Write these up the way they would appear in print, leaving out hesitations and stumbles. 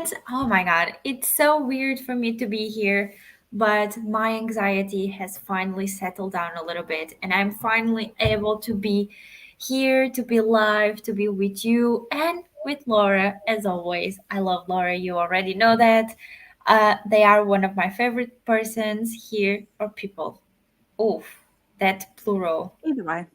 friends. Oh my God, it's so weird for me to be here, but my anxiety has finally settled down a little bit, and I'm finally able to be here, to be live, to be with you and with Laura, as always. I love Laura, you already know that. They are one of my favorite persons here, or people. Oof, that plural. Either way.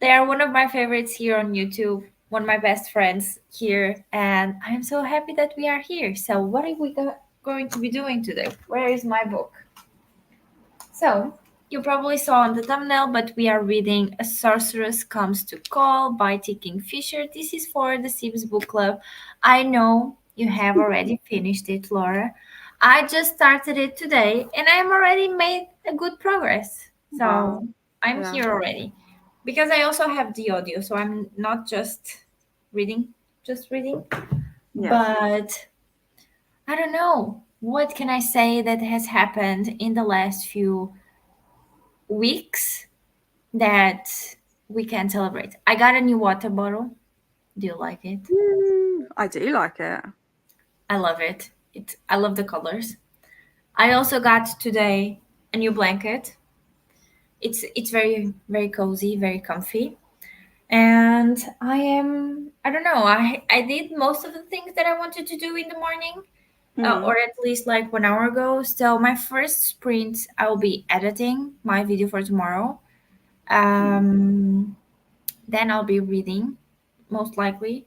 They are one of my favorites here on YouTube, one of my best friends here, and I'm so happy that we are here. So, what are we going to be doing today? Where is my book? So, you probably saw on the thumbnail, but we are reading A Sorceress Comes to Call by T. Kingfisher. This is for the Sibs Book Club. I know you have already finished it, Laura. I just started it today and I'm already made a good progress. Wow. So I'm Yeah. here already. Because I also have the audio, so I'm not reading, just reading. Yeah. But I don't know. What can I say that has happened in the last few weeks that we can celebrate? I got a new water bottle. Do you like it? I do like it. I love it. I love the colors. I also got today a new blanket. It's very very cozy, very comfy. And I don't know, I did most of the things that I wanted to do in the morning, Mm. or at least like 1 hour ago. So my first sprint, I'll be editing my video for tomorrow. um then I'll be reading, most likely.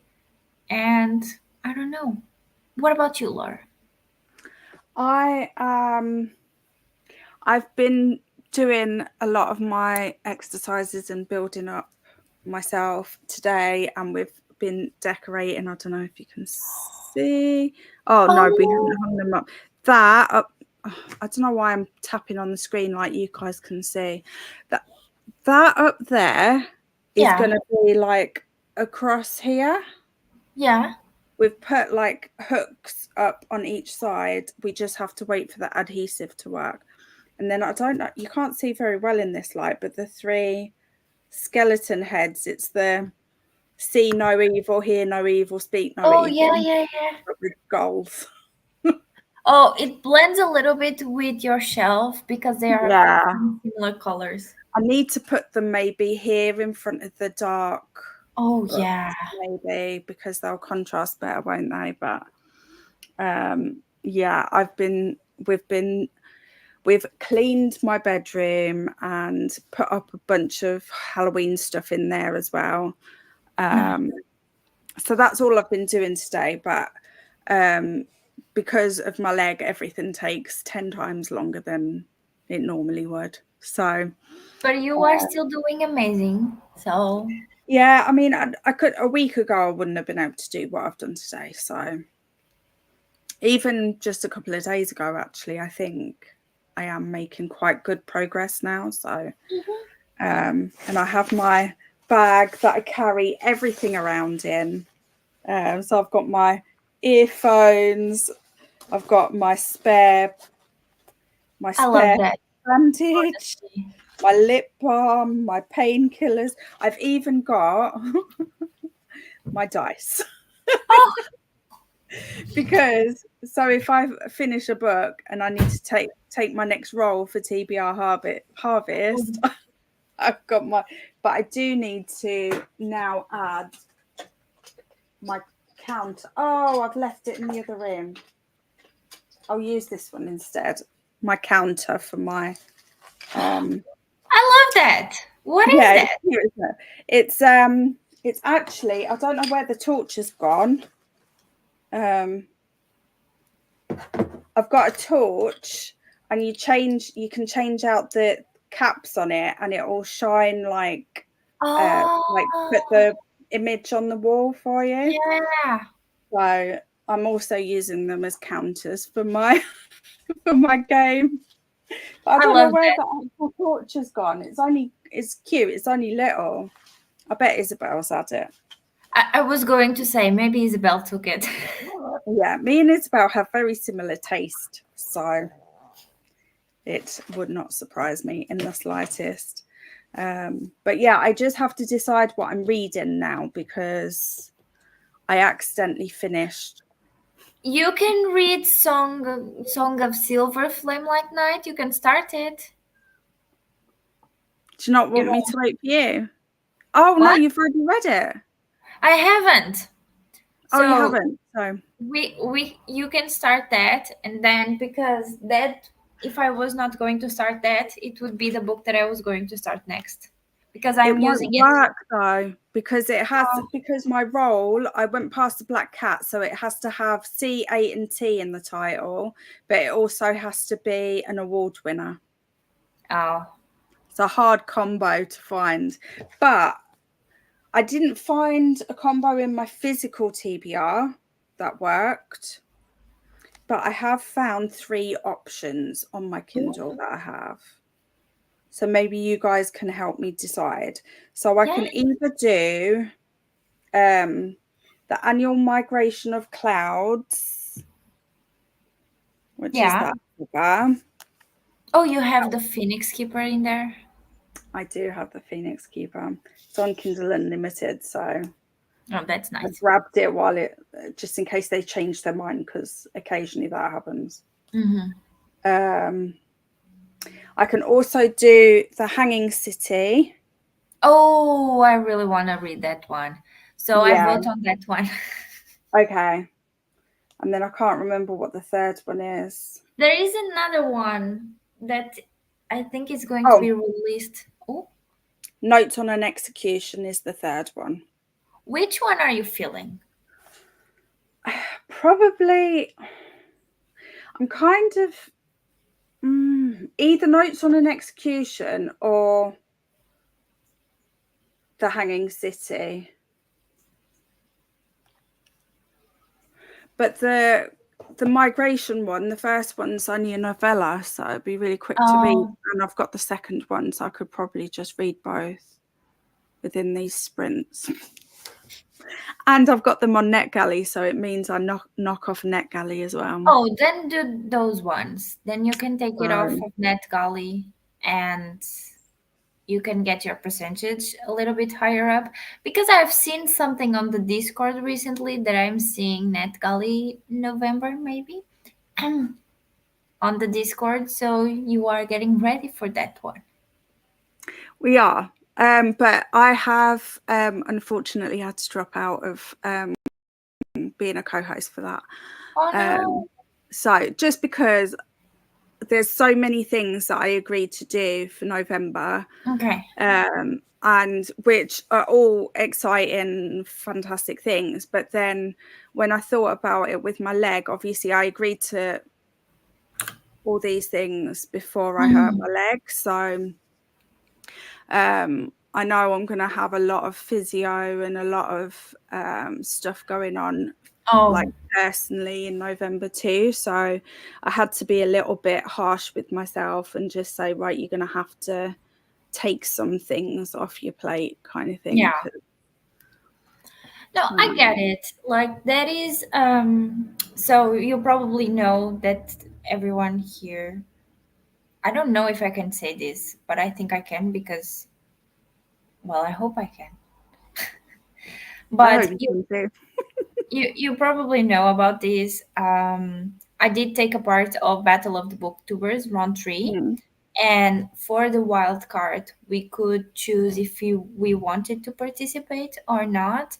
And I don't know, what about you, Laura? I I've been doing a lot of my exercises and building up myself today, and we've been decorating. I don't know if you can see. Oh no, we haven't Oh, hung them up. That up. I don't know why I'm tapping on the screen like you guys can see. That that up there is yeah, going to be like across here. yeah. We've put like hooks up on each side. We just have to wait for the adhesive to work. And then I don't know, you can't see very well in this light, but the three skeleton heads, it's the see no evil, hear no evil, speak no Oh, evil, yeah, yeah, yeah. but with goals. Oh, it blends a little bit with your shelf because they are Yeah. similar colors. I need to put them maybe here in front of the dark Oh, yeah. books, maybe, because they'll contrast better, won't they? But yeah, we've cleaned my bedroom and put up a bunch of Halloween stuff in there as well. So that's all I've been doing today. But because of my leg, everything takes 10 times longer than it normally would. So But you are still doing amazing. So, yeah, I mean, I could a week ago I wouldn't have been able to do what I've done today. So even just a couple of days ago, actually, I think I am making quite good progress now. So and I have my bag that I carry everything around in. So I've got my earphones, I've got my I love spare that, bandage, honestly. my lip balm, my painkillers. I've even got my dice Oh, because so if I finish a book and I need to take my next roll for TBR harvest, I've got my. But I do need to now add my count. Oh, I've left it in the other room. I'll use this one instead. My counter for my I love that. What is yeah, it's that? cute, isn't it? It's actually, I don't know where the torch has gone. I've got a torch and you can change out the caps on it and it will shine like put Oh, the image on the wall for you. yeah. So I'm also using them as counters for my for my game. But I I don't know love where that. the actual torch has gone. It's cute. It's only little. I bet Isabel's had it. I was going to say maybe Isabel took it. Yeah, me and Isabel have very similar taste, so it would not surprise me in the slightest. But yeah, I just have to decide what I'm reading now because I accidentally finished You can read Song of Silver Flame Like Night. You can start it. Do you not You want me know to wait for you? Oh no, what? you've already read it. I haven't. Oh, you So haven't. So we you can start that, and then because that, if I was not going to start that, it would be the book that I was going to start next, because it I'm using won't it. work though because it has Oh, because my role I went past the black cat, so it has to have C, A, and T in the title, but it also has to be an award winner. oh, It's a hard combo to find, but I didn't find a combo in my physical TBR that worked. But I have found 3 options on my Kindle that I have. So maybe you guys can help me decide. So I yeah, can either do the annual migration of clouds, which is yeah. that cover. Oh, you have the Phoenix Keeper in there. I do have the Phoenix Keeper. It's on Kindle Unlimited, so Oh, that's I nice. grabbed it while it just in case they change their mind, because occasionally that happens. Mm-hmm. I can also do the Hanging City. Oh, I really want to read that one. So I Yeah. vote on that one. Okay. And then I can't remember what the third one is. There is another one that I think is going to Oh, be released. Oh, Notes on an Execution is the third one. which one are you feeling? Probably, I'm kind of either Notes on an Execution or The Hanging City. But the migration one, the first one's only a novella, so it'd be really quick to read. Oh, And I've got the second one, so I could probably just read both within these sprints. And I've got them on NetGalley, so it means I knock off NetGalley as well. oh, then do those ones. Then you can take it off So of NetGalley and you can get your percentage a little bit higher up. Because I've seen something on the Discord recently that I'm seeing NetGalley November maybe on the Discord. So you are getting ready for that one. we are. But I have unfortunately had to drop out of being a co-host for that. Oh no. So just because there's so many things that I agreed to do for November, Okay. and which are all exciting, fantastic things. But then when I thought about it with my leg, obviously I agreed to all these things before I hurt my leg. So I know I'm going to have a lot of physio and a lot of stuff going on, like Oh, personally in November too. So I had to be a little bit harsh with myself and just say, right, you're going to have to take some things off your plate, kind of thing. yeah. No, I get it. Like that is so you probably know that everyone here, I don't know if I can say this, but I think I can because well, I hope I can. I hope But you can too. you probably know about this. I did take a part of Battle of the Booktubers round 3. Mm, And for the wild card, we could choose if we wanted to participate or not.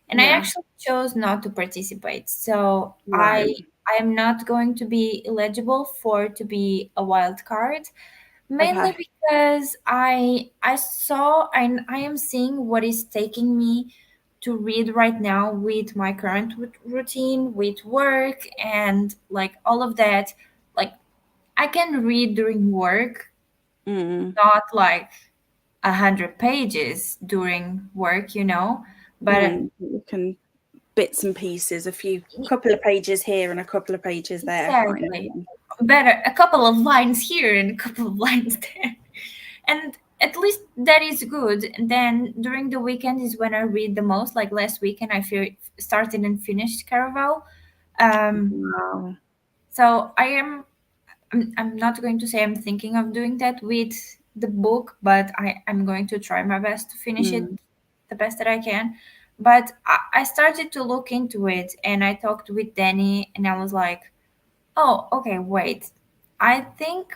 And I yeah, actually chose not to participate. So I right. I am not going to be eligible for to be a wild card, mainly Okay. because I saw and I am seeing what is taking me to read right now with my current routine, with work and like all of that. Like I can read during work, Mm, not like 100 pages during work, but you can bits and pieces, couple of pages here and a couple of pages there, kind of exactly thing. better a couple of lines here and a couple of lines there, and at least that is good. And then during the weekend is when I read the most. Like last weekend, I started and finished Caraval. Um, Wow. so I'm not going to say I'm thinking of doing that with the book, but I'm going to try my best to finish it Mm, the best that I can. But I started to look into it, and I talked with Danny, and I was like, oh, okay, wait. I think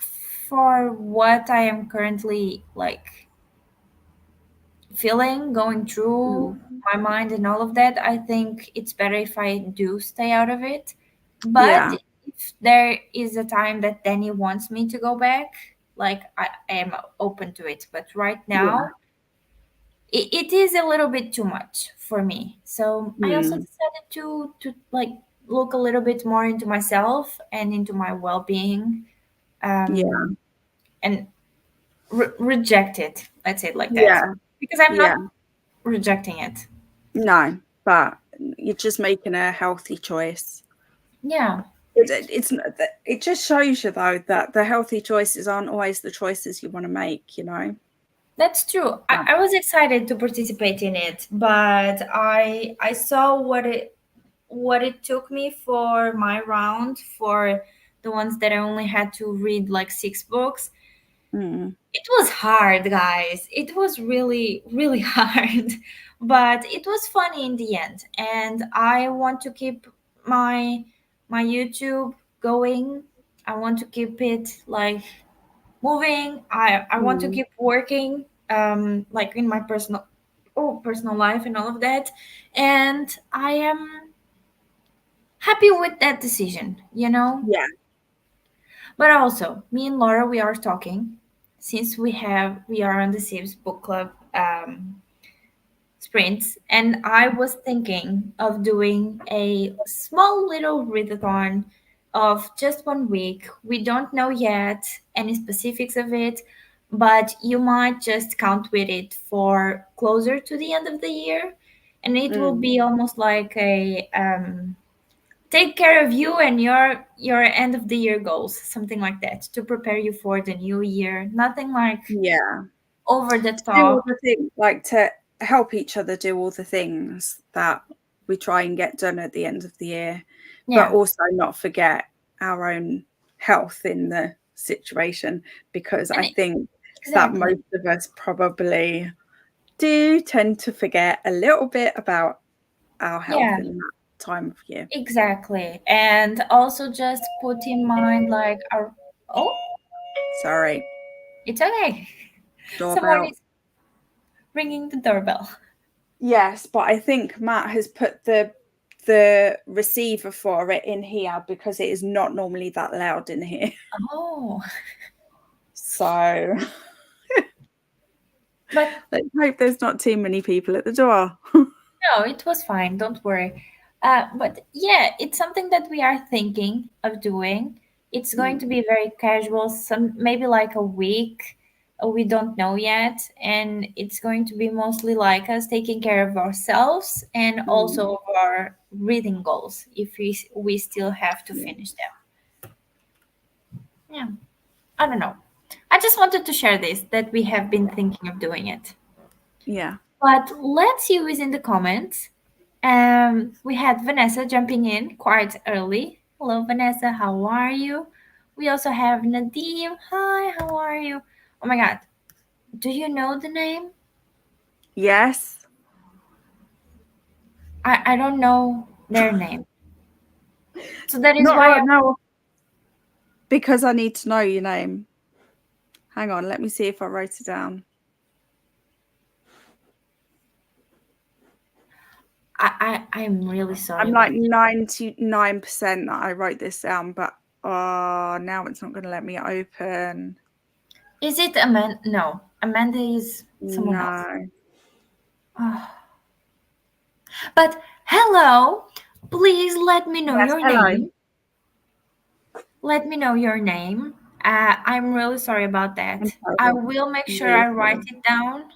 for what I am currently like feeling, going through Mm. my mind and all of that, I think it's better if I do stay out of it. But Yeah. if there is a time that Danny wants me to go back, like I am open to it. But right Yeah. now, it is a little bit too much for me. So I also Mm. decided to like look a little bit more into myself and into my well-being, Yeah. and reject it. Let's say it like that, Yeah. because I'm Yeah. not rejecting it. No, but you're just making a healthy choice. Yeah, It's it just shows you though that the healthy choices aren't always the choices you want to make, you know. that's true. I was excited to participate in it, but I saw what it took me for my round, for the ones that I only had to read like 6 books. Mm. It was hard, guys. It was really, really hard, but it was funny in the end. And I want to keep my YouTube going. I want to keep it like moving. I want to Mm. keep working, like in my personal life and all of that. And I am happy with that decision, you know. Yeah. But also, me and Laura, we are talking since we are on the Sibs Book Club sprints, and I was thinking of doing a small little readathon of just 1 week. We don't know yet any specifics of it, but you might just count with it for closer to the end of the year, and it will Mm. be almost like a take care of you and your end of the year goals, something like that, to prepare you for the new year. Nothing like Yeah. over the To do all top. the things, like to help each other do all the things that we try and get done at the end of the year, but Yeah, also not forget our own health in the situation, because and I think that exactly. most of us probably do tend to forget a little bit about our health Yeah, in that time of year. exactly. And also just put in mind like our, oh, Sorry, it's okay. Someone doorbell. is ringing the doorbell. Yes, but I think Matt has put the receiver for it in here because it is not normally that loud in here. Oh, So but let's hope there's not too many people at the door. no, it was fine. Don't worry. But yeah, it's something that we are thinking of doing. It's going to Mm, be very casual, some maybe like a week. We don't know yet, and it's going to be mostly like us taking care of ourselves and mm, also of our reading goals if we still have to yeah, finish them. Yeah, I don't know. I just wanted to share this that we have been thinking of doing it. yeah. But let's see who is in the comments. We had Vanessa jumping in quite early. Hello, Vanessa. How are you? We also have Nadim. Hi, how are you? Oh my God. Do you know the name? Yes. I don't know their name. So that is Not why right now because I need to know your name. Hang on, let me see if I wrote it down. I'm really sorry I'm like about that. 99% that I wrote this down, but now it's not going to let me open. Is it Amanda? No, Amanda is someone else. No. Oh. But hello, please let me know Yes, your hello. name. Let me know your name. I'm really sorry about I'm that. I sorry. will make I'm sure really I write sorry. it down.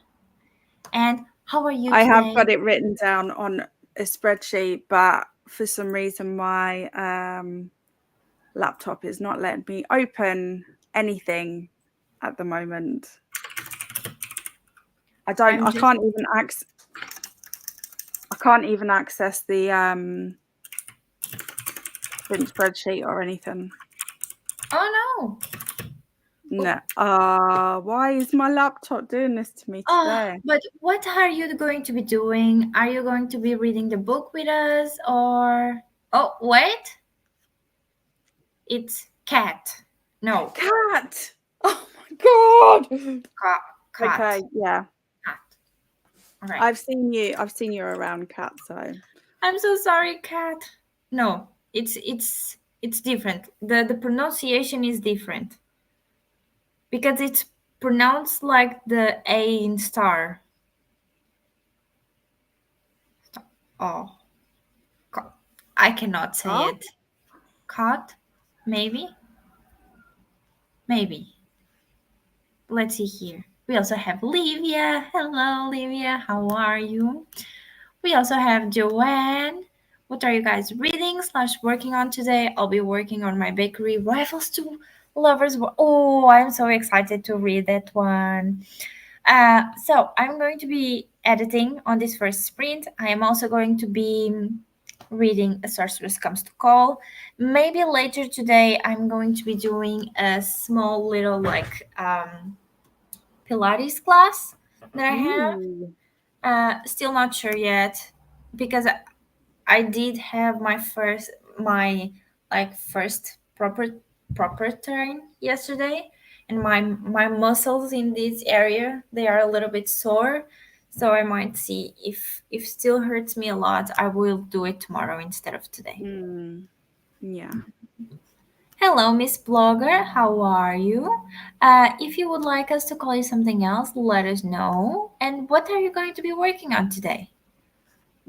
And how are you I have today? got it written down on a spreadsheet, but for some reason my laptop is not letting me open anything at the moment. I'm I just. can't even access the print spreadsheet or anything. Oh no! No. Why is my laptop doing this to me Oh, today? but what are you going to be doing? Are you going to be reading the book with us or oh, wait. It's cat. No, Cat! Oh my god! cat. Cat. Okay, yeah. Cat. All right. I've seen you around, Cat, so. I'm so sorry, cat. No, it's different. The pronunciation is different because it's pronounced like the A in star. Oh, I cannot say Cat? it. Cat, maybe, maybe. Let's see here. We also have Livia. Hello, Livia. How are you? We also have Joanne. What are you guys reading slash working on today? I'll be working on my bakery rivals to lovers. Oh, I'm so excited to read that one. So I'm going to be editing on this first sprint. I am also going to be reading A Sorceress Comes to Call. Maybe later today I'm going to be doing a small little Pilates class that I have. Ooh. Still not sure yet because I did have my first proper turn yesterday, and my muscles in this area they are a little bit sore, so I might see if still hurts me a lot. I will do it tomorrow instead of today. Yeah. Hello, Miss Blogger. How are you? If you would like us to call you something else, let us know. And what are you going to be working on today?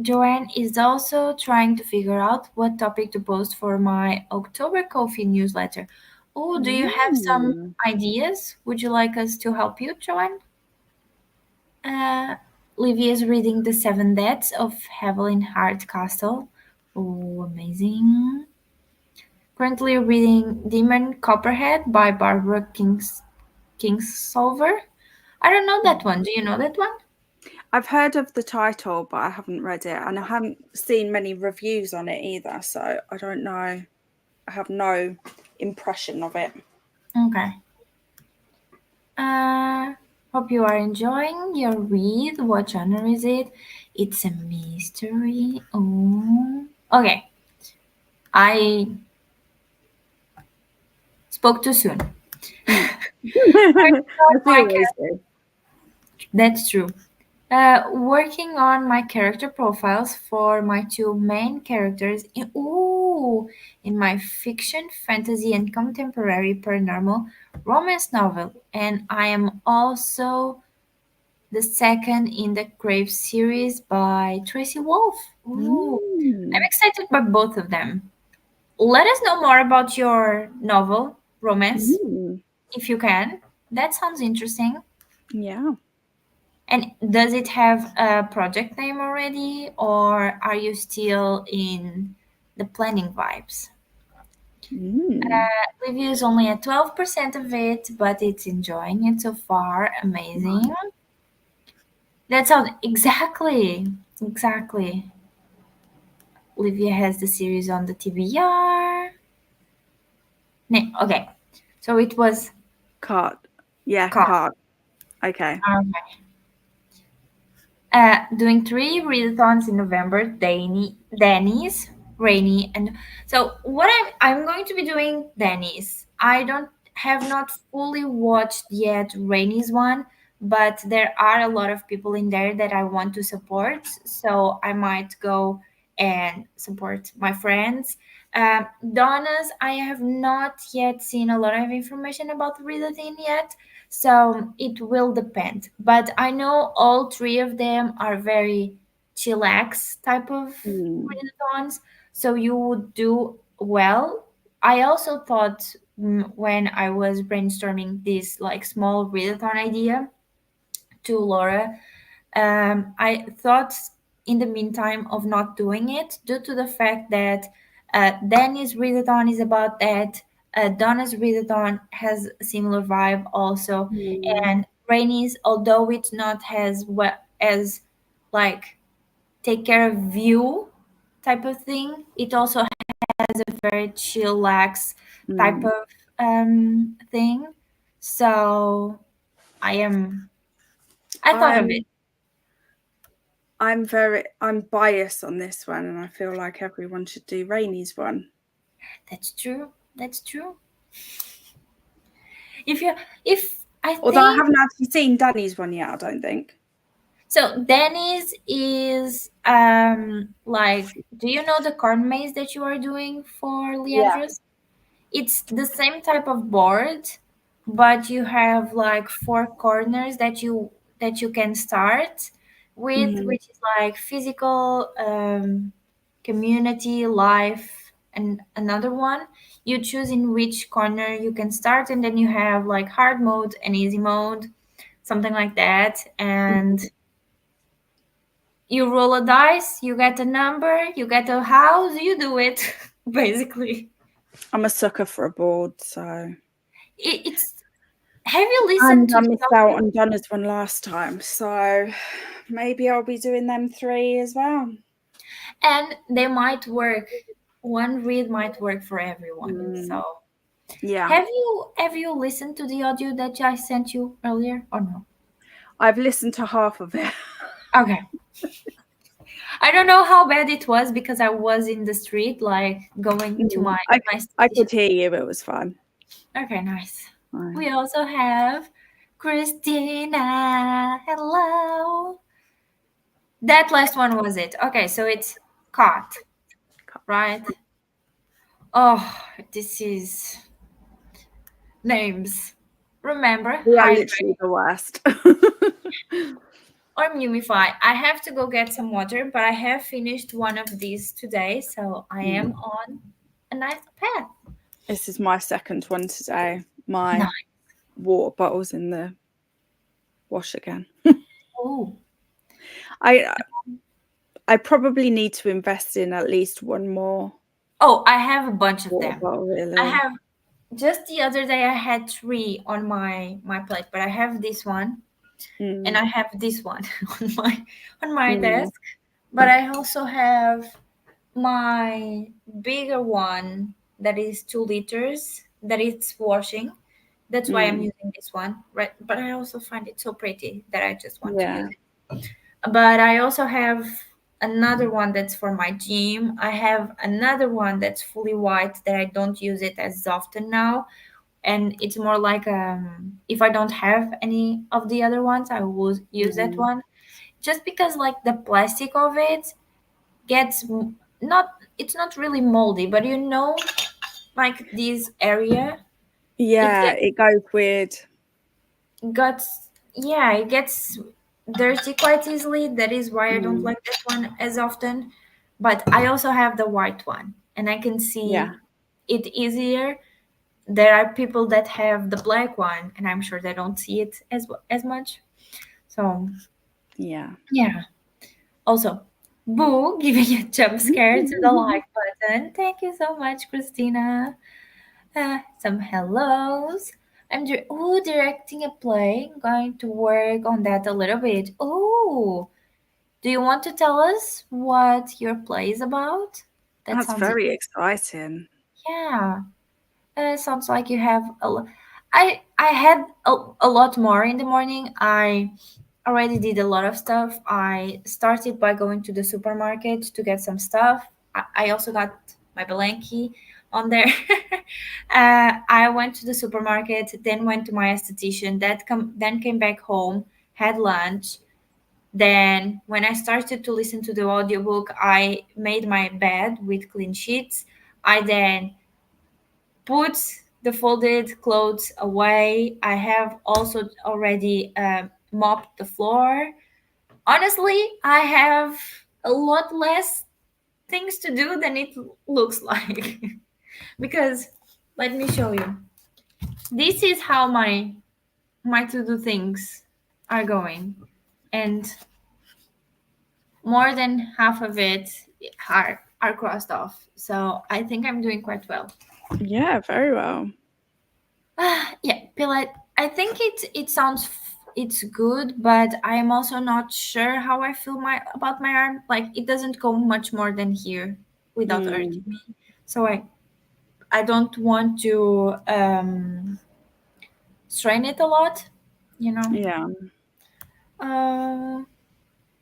Joanne is also trying to figure out what topic to post for my October coffee newsletter. Oh, do you have some Mm. ideas? Would you like us to help you, Joanne? Uh, Livia is reading The Seven Deaths of Evelyn Hardcastle. Oh, amazing. Currently reading Demon Copperhead by Barbara Kingsolver. I don't know that one. Do you know that one? I've heard of the title, but I haven't read it, and I haven't seen many reviews on it either, so I don't know. I have no impression of it. Okay. Uh, Hope you are enjoying your read. What genre is it? It's a mystery. Oh, okay. I spoke too soon. Mm. On As you my always do. That's true. Working on my character profiles for my two main characters in my fiction, fantasy, and contemporary paranormal romance novel, and I am also the second in the Crave series by Tracy Wolf. Ooh, I'm Mm. excited by both of them. Let us know more about your novel, romance, Mm. if you can. That sounds interesting. Yeah. And does it have a project name already, or are you still in the planning vibes? Mm. Review is only at 12% of it, but it's enjoying it so far. Amazing. That sounds exactly. Olivia has the series on the TBR. Okay, so it was Card. Yeah, called. card. Okay. Doing three readathons in November. Danny's, Rainy, and so what I'm going to be doing Danny's. I don't have not fully watched yet Rainy's one, but there are a lot of people in there that I want to support. So I might go and support my friends. Donna's, I have not yet seen a lot of information about the readathon yet. So it will depend. But I know all three of them are very chillax type of Mm. readathons. So you would do well. I also thought when I was brainstorming this like small readathon idea to Laura, I thought in the meantime of not doing it due to the fact that Danny's readathon is about that. Donna's readathon has a similar vibe also, Mm. and Rainy's, although it's not as well as like take care of you type of thing, it also has a very chillax type Mm. of thing. So I am. I thought of it. I'm I'm biased on this one, and I feel like everyone should do Rainy's one. That's true. That's true. If I Although I think haven't actually seen Danny's one yet, I don't think. so, Dennis is like, do you know the corn maze that you are doing for Yeah. Leandra's? It's the same type of board, but you have like four corners that you can start with, Mhm. which is like physical, community, life, and another one. You choose in which corner you can start, and then you have like hard mode and easy mode, something like that. And you roll a dice, you get a number, you get a house, you do it, basically. I'm a sucker for a board, so. It's have you listened And to I the missed out audio? on Donna's one last time, so maybe I'll be doing them 3 as well. And they might work. One read might work for everyone. So Yeah. have you listened to the audio that I sent you earlier or no? I've listened to half of it. Okay. I don't know how bad it was because I was in the street, like going to my I station. could hear you, it was fun. Okay, nice. Right. We also have Christina. Hello. That last one was it. Okay, so it's caught, right? Oh, this is names. Remember, We are literally hydrate the worst. or mumify. I have to go get some water, but I have finished one of these today, so I am on a nice path. This is my second one today. My Nice. water bottle's in the wash again. Oh, I I probably need to invest in at least one more oh, I have a bunch of water them. bottle, I really. have just the other day I had three on my plate, but I have this one and Mm. I have this one on my Mm. desk. But I also have my bigger one that is 2 liters that it's washing. That's why I'm Mm. using this one, right? But I also find it so pretty that I just want to use Yeah. it. But I also have another one that's for my gym. I have another one that's fully white that I don't use it as often now. And it's more like if I don't have any of the other ones, I will use that Mm. one. Just because like the plastic of it gets not it's not really moldy, but like this area, it Yeah, gets it goes weird. got yeah, it gets dirty quite easily. That is why I don't Mm. like that one as often. But I also have the white one, and I can Yeah. see it easier. There are people that have the black one, and I'm sure they don't see it as much. So Yeah. yeah. Also, Boo giving a jump scare to the like button. Thank you so much, Christina. Some hellos. Directing a play. I'm going to work on that a little bit. Oh, do you want to tell us what your play is about? That That's sounds very exciting. yeah. Sounds like you have a lot. I had a lot more in the morning. I already did a lot of stuff. I started by going to the supermarket to get some stuff. I also got my blankie on there. I went to the supermarket, then went to my esthetician. Then came back home, had lunch. Then when I started to listen to the audiobook, I made my bed with clean sheets. I then put the folded clothes away. I have also already mopped the floor. Honestly, I have a lot less things to do than it looks like. Because let me show you. This is how my to-do things are going. And more than half of it are crossed off. So I think I'm doing quite well. Yeah, very well. Yeah, Pilot. I think it's good, but I am also not sure how I feel about my arm. Like it doesn't go much more than here without Mm. hurting me. So I don't want to strain it a lot, you know. Yeah. Uh,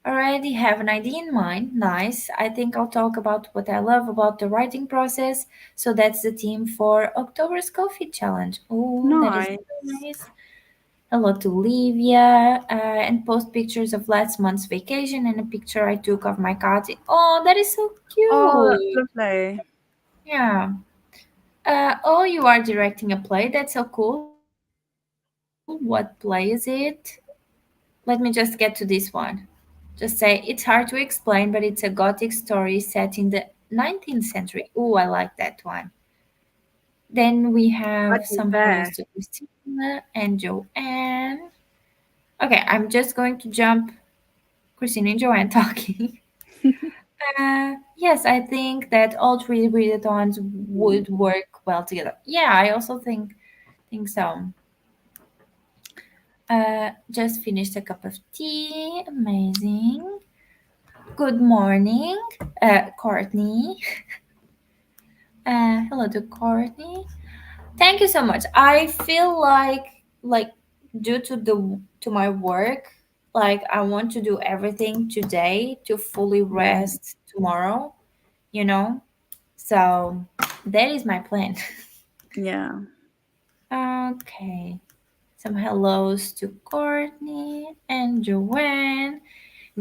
already have an idea in mind. Nice. I think I'll talk about what I love about the writing process. So that's the theme for October's Coffee Challenge. Oh, that is Nice. nice. Hello to Livia, and post pictures of last month's vacation and a picture I took of my cat. Oh, that is so Oh, that's cute. lovely. Yeah. Oh, you are directing a play. That's so cool. What play is it? Let me just get to this one. Just say it's hard to explain, but it's a gothic story set in the 19th century. Oh, I like that one. Then we have I some do hellos to there. Christina and Joanne. Okay, I'm just going to jump Christina and Joanne talking. Yes, I think that all three readathons would work well together. Yeah, I also think so. Just finished a cup of tea. Amazing. Good morning, Courtney. Hello to Courtney. Thank you so much. I feel like due to my work, like I want to do everything today to fully Mm, rest tomorrow, you know? So that is my plan. yeah. Okay. Some hellos to Courtney and Joanne.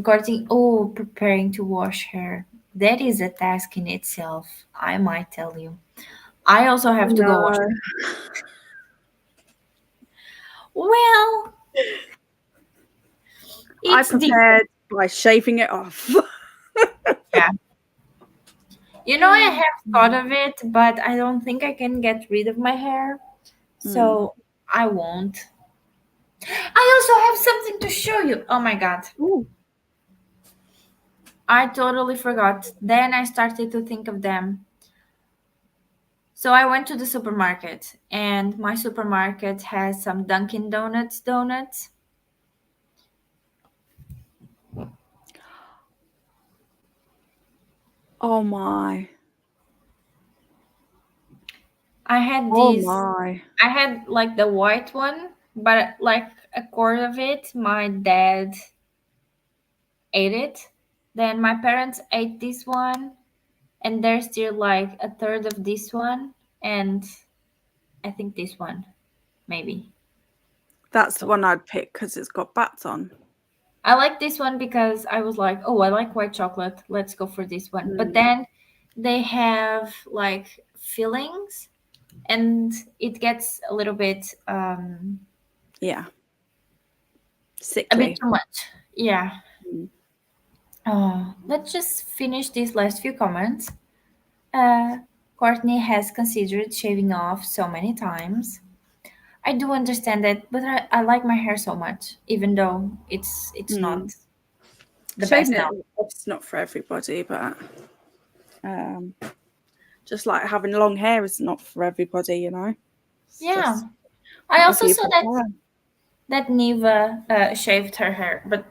Courtney, oh, preparing to wash hair. That is a task in itself, I might tell you. I also have to go wash. No. Well, I it's the prepared by shaving it off. yeah. I have thought of it, but I don't think I can get rid of my hair, Mm. so I won't. I also have something to show you. Oh my god. Ooh. I totally forgot. Then I started to think of them. So I went to the supermarket, and my supermarket has some Dunkin' Donuts donuts. Oh my. I had Oh these. my. I had like the white one, but like a quarter of it, my dad ate it. Then my parents ate this one, and there's still like a third of this one, and I think this one, maybe. That's the So one I'd pick because it's got bats on. I like this one because I was like, oh, I like white chocolate. Let's go for this one. But Mm. then they have like fillings, and it gets a little bit Yeah. a bit Sickly. too much. Yeah. Mm. Let's just finish these last few comments. Uh, Courtney has considered shaving off so many times. I do understand that, but I like my hair so much, even though it's not Mm. the best Shaving it now. off is not for everybody, but um, just like having long hair is not for everybody, you know. It's Yeah, just I whatever also you saw that prefer. Neva shaved her hair, but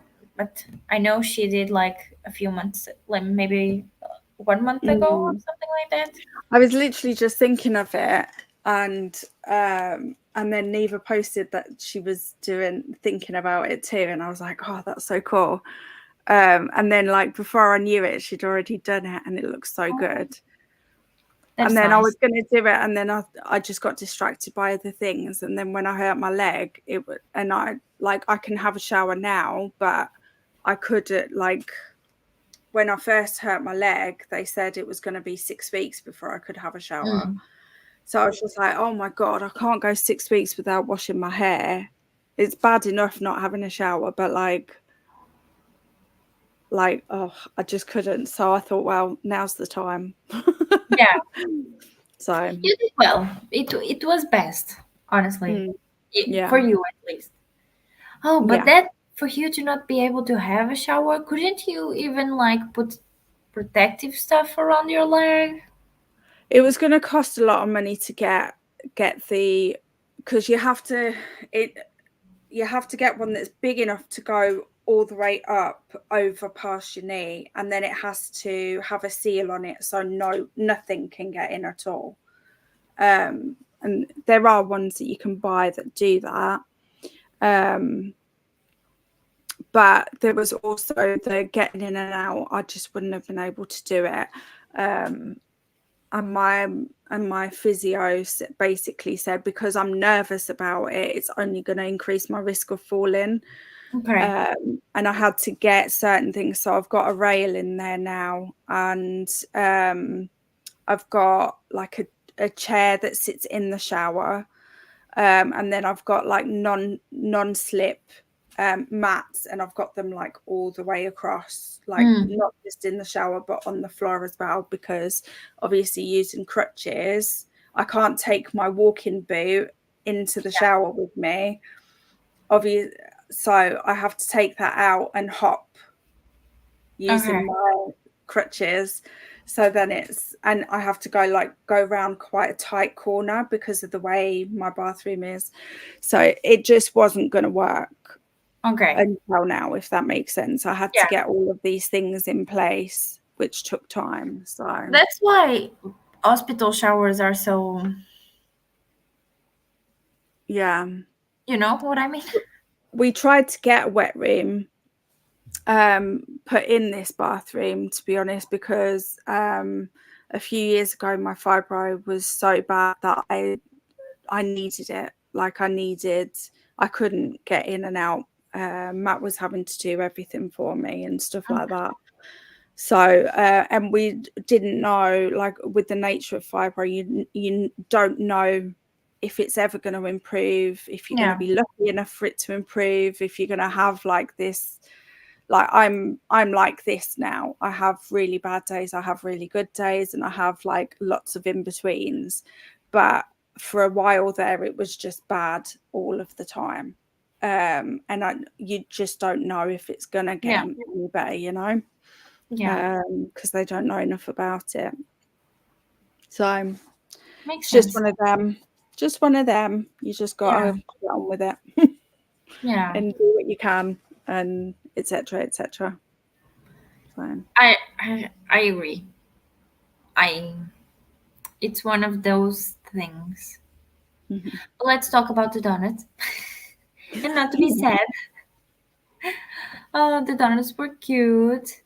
I know she did like a few months, like maybe 1 month ago or Mm. something like that. I was literally just thinking of it, and then Neva posted that she was thinking about it too, and I was like, oh, that's so cool. And then like before I knew it, she'd already done it, and it looks so Oh, good. And that's then I was nice. going to do it, and then I just got distracted by other things. And then when I hurt my leg, it would, and I can have a shower now, but I could like when I first hurt my leg, they said it was going to be 6 weeks before I could have a shower. Mm. So I was just like, oh my God, I can't go 6 weeks without washing my hair. It's bad enough not having a shower, but oh, I just couldn't. So I thought, well, now's the time. Yeah, So you did well. It was best, honestly, mm, for yeah, you at least. Oh, but yeah. that for you to not be able to have a shower, couldn't you even like put protective stuff around your leg? It was going to cost a lot of money to get the because it you have to get one that's big enough to go all the way up over past your knee, and then it has to have a seal on it so nothing can get in at all. and there are ones that you can buy that do that. But there was also the getting in and out. I just wouldn't have been able to do it. And my physio basically said, because I'm nervous about it, it's only going to increase my risk of falling. Okay. And I had to get certain things. So I've got a rail in there now, and I've got like a chair that sits in the shower. And then I've got like non-slip mats, and I've got them like all the way across, like not just in the shower but on the floor as well, because obviously using crutches, I can't take my walking boot into the shower with me, obviously, so I have to take that out and hop using my crutches. So then and I have to go around quite a tight corner because of the way my bathroom is. So it just wasn't going to work until now, if that makes sense. I had to get all of these things in place, which took time. So that's why hospital showers are so, you know what I mean? We tried to get a wet room put in this bathroom, to be honest, because a few years ago my fibro was so bad that I needed it. Like I couldn't get in and out. Matt was having to do everything for me and stuff like that. So and we didn't know, like with the nature of fibro, you don't know if it's ever going to improve, if you're going to be lucky enough for it to improve, if you're going to have like this. Like I'm like this now. I have really bad days, I have really good days, and I have like lots of in-betweens. But for a while there, it was just bad all of the time. And you just don't know if it's going to get any better, you know? Because they don't know enough about it. So Makes it's sense. just one of them. You just got to get on with it. And do what you can, and etc. etc. So I agree. It's one of those things. Let's talk about the donuts. And not to be sad. Oh, the donuts were cute.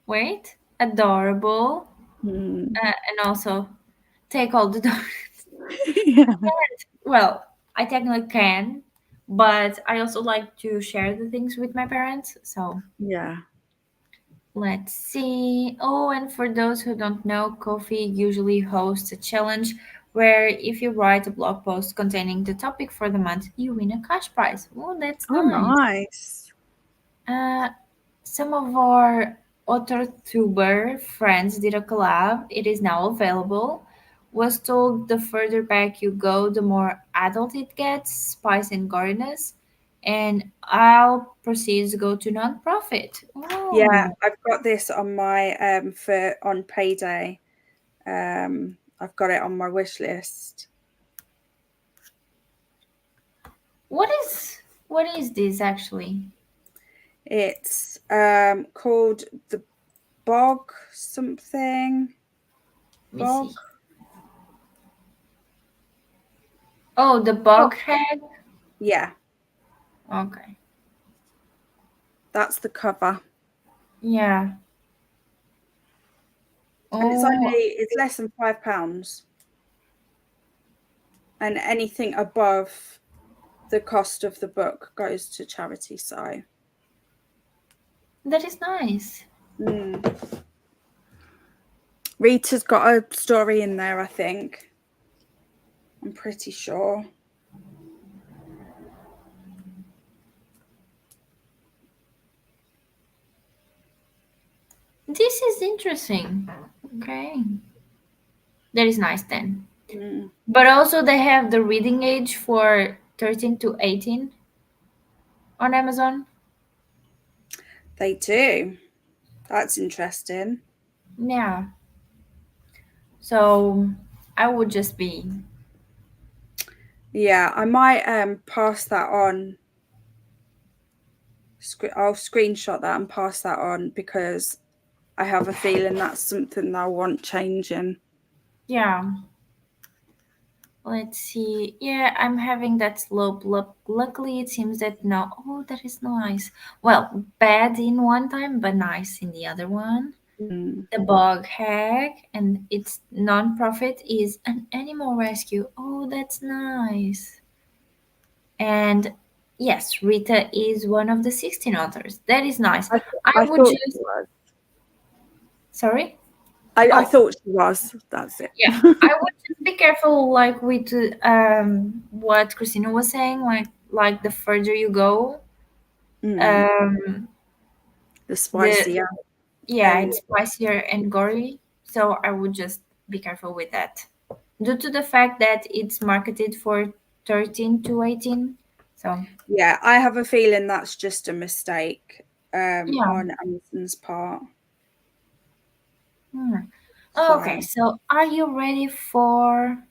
Wait, adorable. And also, take all the donuts. Well, I technically can, but I also like to share the things with my parents. So let's see. Oh, and for those who don't know, Kofi usually hosts a challenge where if you write a blog post containing the topic for the month, you win a cash prize. Oh, that's nice. Some of our AuthorTuber friends did a collab. It is now available. Was told the further back you go, the more adult it gets, spice and goriness. And all proceeds go to nonprofit. Yeah, Oh. I've got this on my on payday. I've got it on my wish list. What is this actually? It's called the bog something. Bog. Oh, the bog head? Yeah. Okay. That's the cover. Yeah. And it's less than £5. And anything above the cost of the book goes to charity. So that is nice. Rita's got a story in there, I think. I'm pretty sure. This is interesting. Okay. That is nice then. But also they have the reading age for 13 to 18 on Amazon. They do. That's interesting. Yeah. So I would just be. Yeah, I might pass that on. I'll screenshot that and pass that on, because I have a feeling that's something that I want changing. Yeah. Let's see. Yeah, I'm having that slope. Luckily, it seems that no. Oh, that is nice. Well, bad in one time, but nice in the other one. Mm. The Bog Hag, and its non-profit is an animal rescue. Oh, that's nice. And yes, Rita is one of the 16 authors. That is nice. I I would thought she just. was. Sorry? I Oh, thought she was. That's it. yeah. I would just be careful, like with what Christina was saying, like the further you go, Mm. um, The the spicier. yeah, And it's spicier and gory. So I would just be careful with that, due to the fact that it's marketed for 13 to 18. So yeah, I have a feeling that's just a mistake yeah. on Amazon's part. Hmm. Okay, So so are you ready for?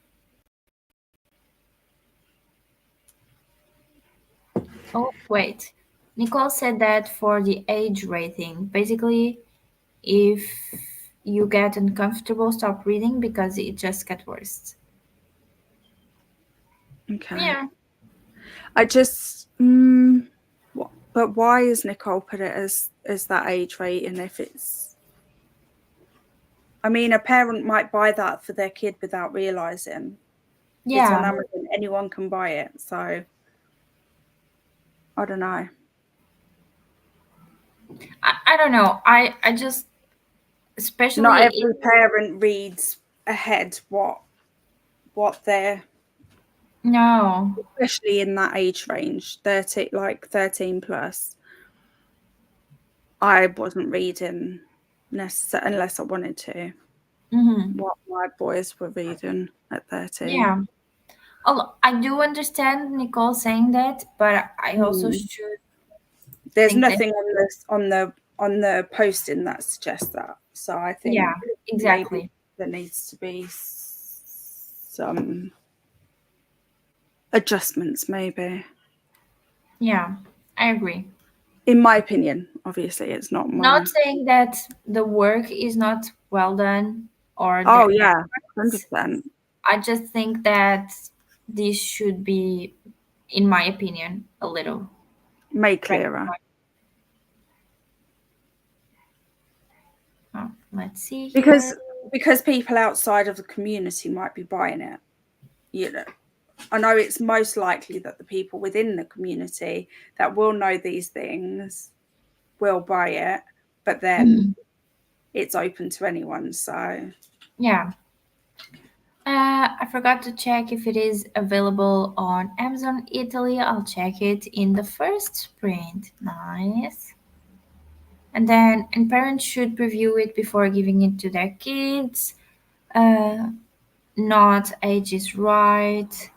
Oh, wait. Nicole said that for the age rating, basically, if you get uncomfortable, stop reading because it just gets worse. okay. Yeah. I just but why has Nicole put it as that age rating if it's I mean a parent might buy that for their kid without realizing. It's on Yeah. Amazon, anyone can buy it. So I don't know. I don't know. I just, Not especially every parent reads ahead what they're no. especially in that age range, 13 plus. I wasn't reading necessarily unless I wanted to. Hmm. What my boys were reading at 13. Yeah. I do understand Nicole saying that, but I also Mm. should There's think that, nothing on this on the posting that suggests that. So I yeah, think maybe exactly. there needs to be some adjustments, maybe. Yeah, I agree. In my opinion, obviously, it's not Not my. saying that the work is not well done or Oh their yeah, efforts. 100%. I just think that this should be, in my opinion, a little Made clearer. rectified. Oh, let's see because here. because people outside of the community might be buying it. You know, I know it's most likely that the people within the community that will know these things will buy it, but then Mhm. it's open to anyone. So Yeah. I forgot to check if it is available on Amazon Italy. I'll check it in the first print. Nice. And parents should review it before giving it to their kids. Uh, Not age is right,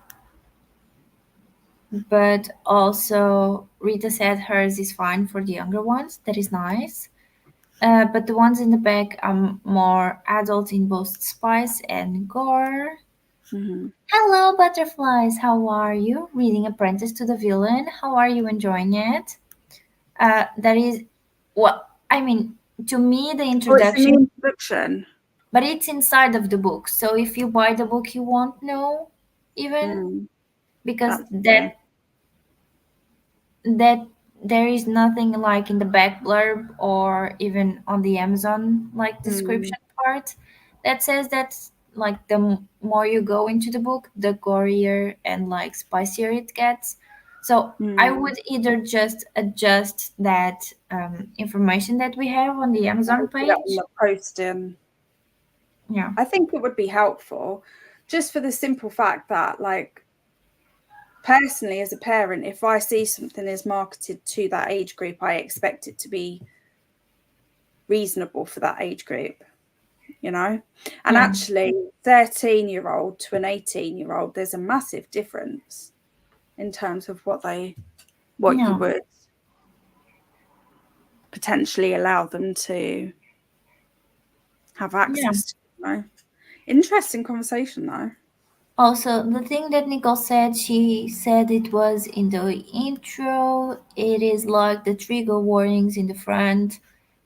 but also Rita said hers is fine for the younger ones. That is nice. But the ones in the back are more adult in both spice and gore. mhm. Hello, butterflies. How are you? Reading Apprentice to the Villain. How are you enjoying it? That is what I mean. To me, the Oh, it's in the introduction, introduction. but it's inside of the book. So if you buy the book, you won't know even, Mm, because that's true. that there is nothing like in the back blurb or even on the Amazon like Mm, description part that says that, like, the more you go into the book, the gorier and like spicier it gets. So I mm. would either just adjust that information that we have on the Amazon Put it on page. the posting. Yeah. I think it would be helpful, just for the simple fact that, like, personally, as a parent, if I see something is marketed to that age group, I expect it to be reasonable for that age group, you know? And Yeah. actually, 13-year-old to an 18-year-old, there's a massive difference in terms of what you Yeah. would potentially allow them to have Yeah. access to, you know? Interesting conversation though. Also, the thing that Nicole said, she said it was in the intro. It is like the trigger warnings in the front,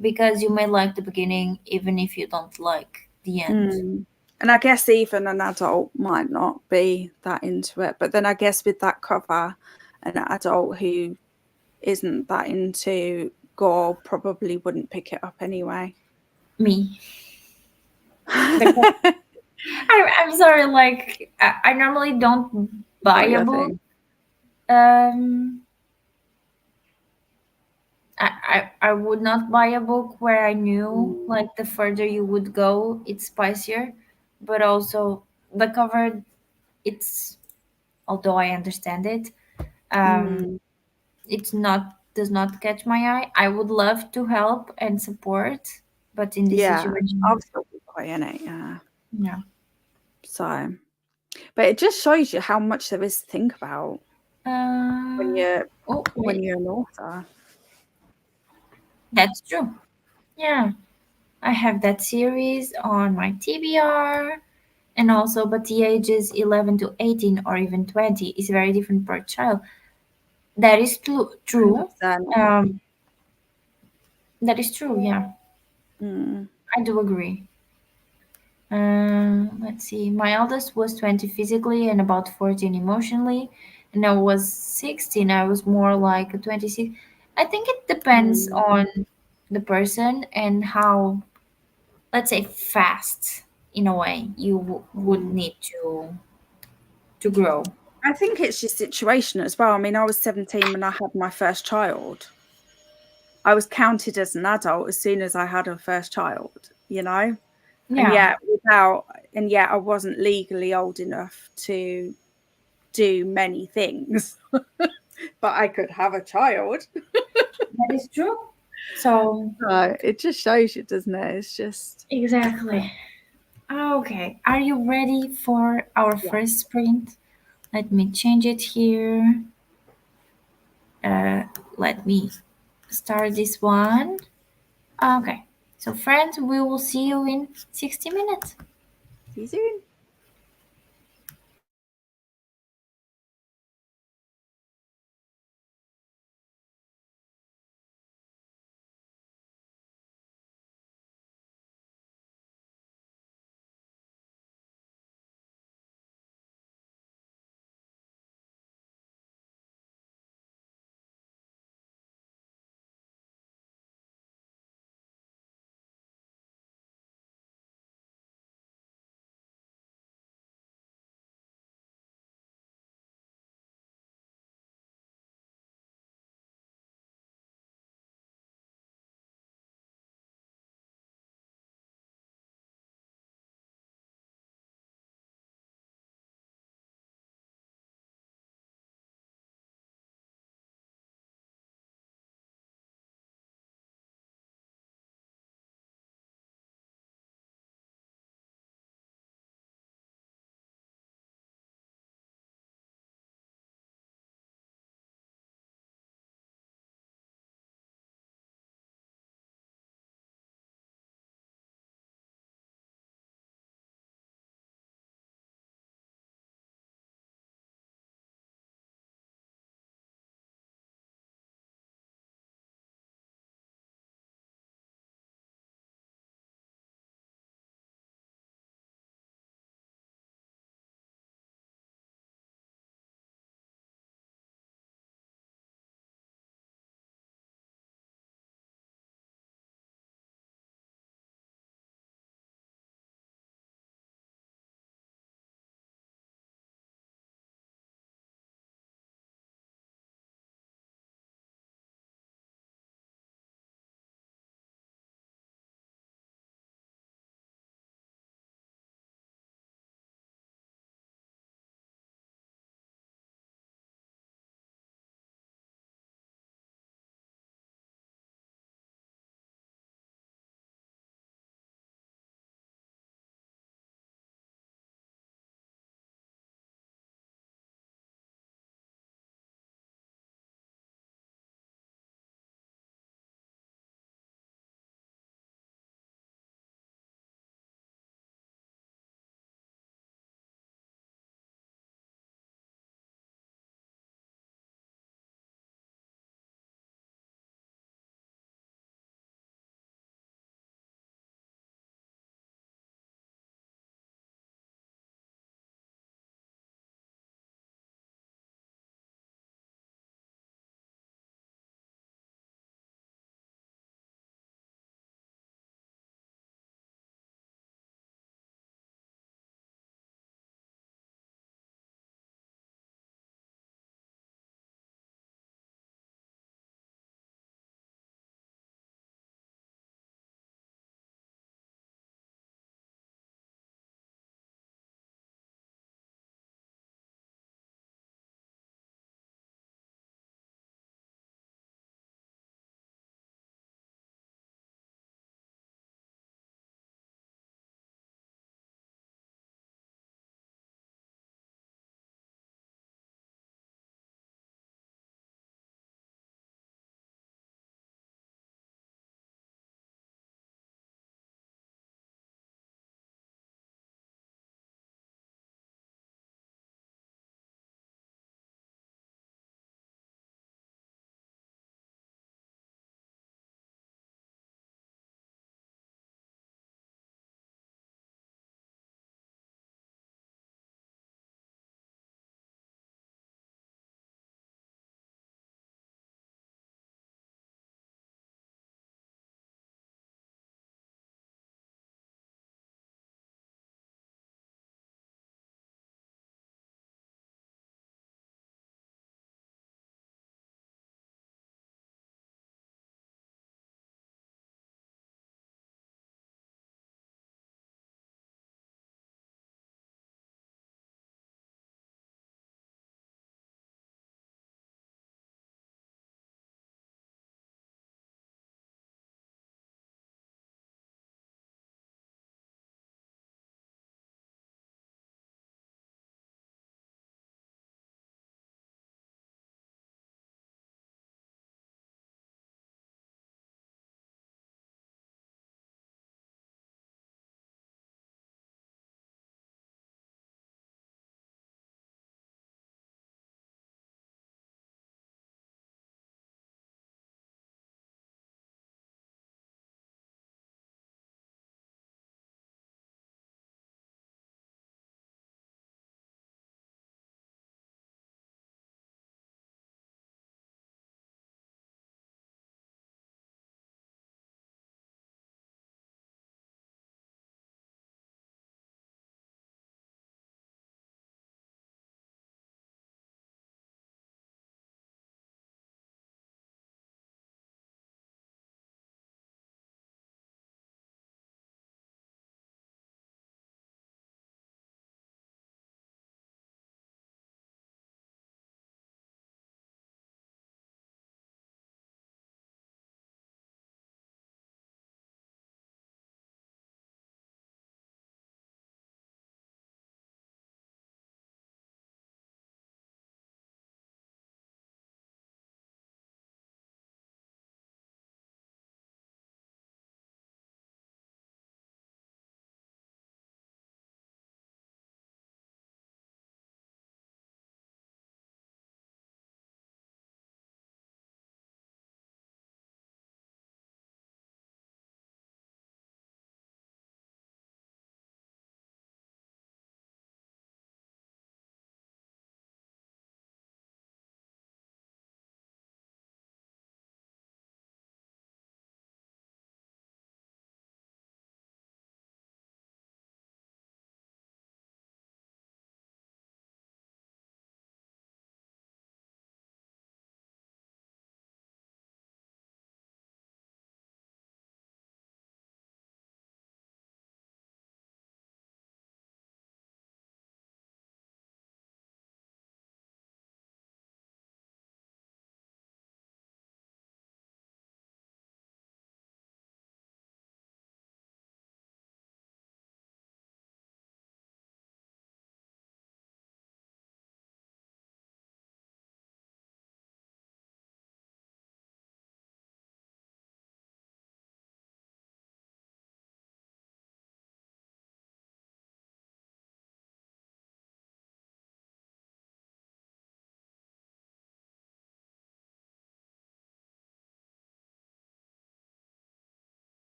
because you may like the beginning even if you don't like the end. Mm. And I guess even an adult might not be that into it. But then I guess with that cover, an adult who isn't that into gore probably wouldn't pick it up anyway. Me. I'm sorry, like I normally don't buy Not a your book. thing. Um, I would not buy a book where I knew like the further you would go, it's spicier, but also the cover, it's although I understand it, Mm, it's not does not catch my eye. I would love to help and support, but in this yeah, I'll situation, still be quite in it, yeah. yeah. So, but it just shows you how much there is to think about when Uh, you're oh when wait, you're an author. that's true. Yeah, I have that series on my TBR. And also, but the ages 11 to 18 or even 20 is very different per child. That is true. 100%. Um, that is true, yeah. Mm, I do agree. Let's see. My eldest was 20 physically and about 14 emotionally. And I was 16. I was more like a 26. I think it depends mm. on the person and how, let's say, fast in a way you would need to grow. I think it's your situation as well. I mean, I was 17 when I had my first child. I was counted as an adult as soon as I had a first child, you know? And Yeah, yet without and yet I wasn't legally old enough to do many things. But I could have a child. that is true. So, So it just shows you, doesn't it? It's just exactly. Okay, are you ready for our yeah. first sprint? Let me change it here. Uh, Let me start this one. Okay, so friends, we will see you in 60 minutes. See you soon.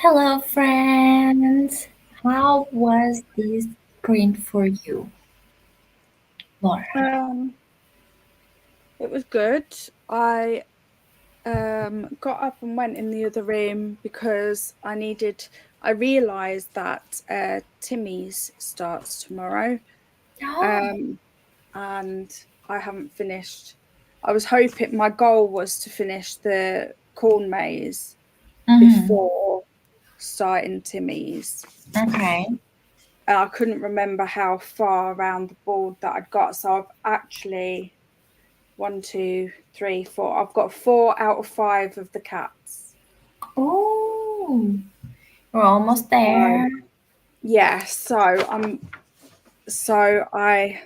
Hello, friends. How was this print for you, Laura? Um, it was good. I got up and went in the other room because I realised that Timmy's starts tomorrow. Oh, And I haven't finished. I was hoping my goal was to finish the corn maze mm-hmm. before starting Timmy's. Okay. And I couldn't remember how far around the board that I'd got. So I've actually 1, 2, 3, 4. I've got 4 out of 5 of the cats. Oh, we're almost So, there. yeah, so I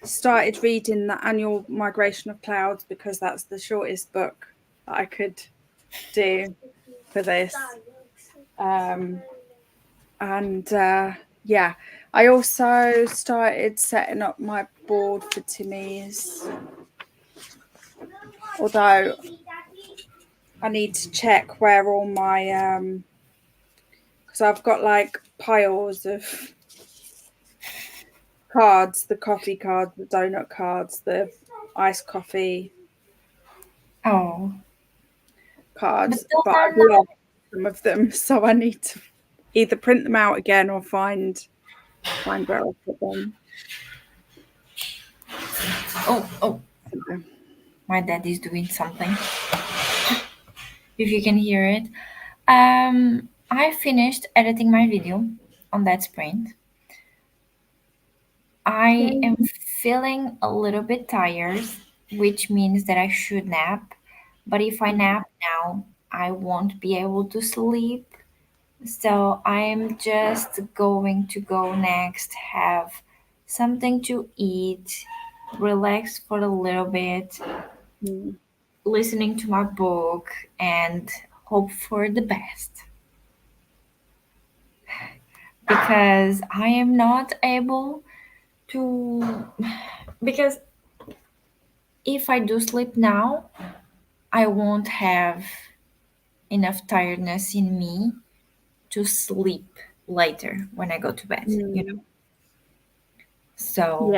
started reading the Annual Migration of Clouds because that's the shortest book that I could do for this. And yeah, I also started setting up my board for Timmy's, although I need to check where all my because I've got like piles of cards, the coffee cards, the donut cards, the iced coffee Oh, but cards, those but are I've not. lost some of them, so I need to either print them out again or find where I put them. Oh, my dad is doing something. If you can hear it. I finished editing my video on that sprint. I am Yay. feeling a little bit tired, which means that I should nap. But if I nap now, I won't be able to sleep. So I'm just going to go next, have something to eat, relax for a little bit, Mm. listening to my book, and hope for the best. Because I am not able to. Because if I do sleep now, I won't have enough tiredness in me to sleep later when I go to bed. Mm. Yeah. So,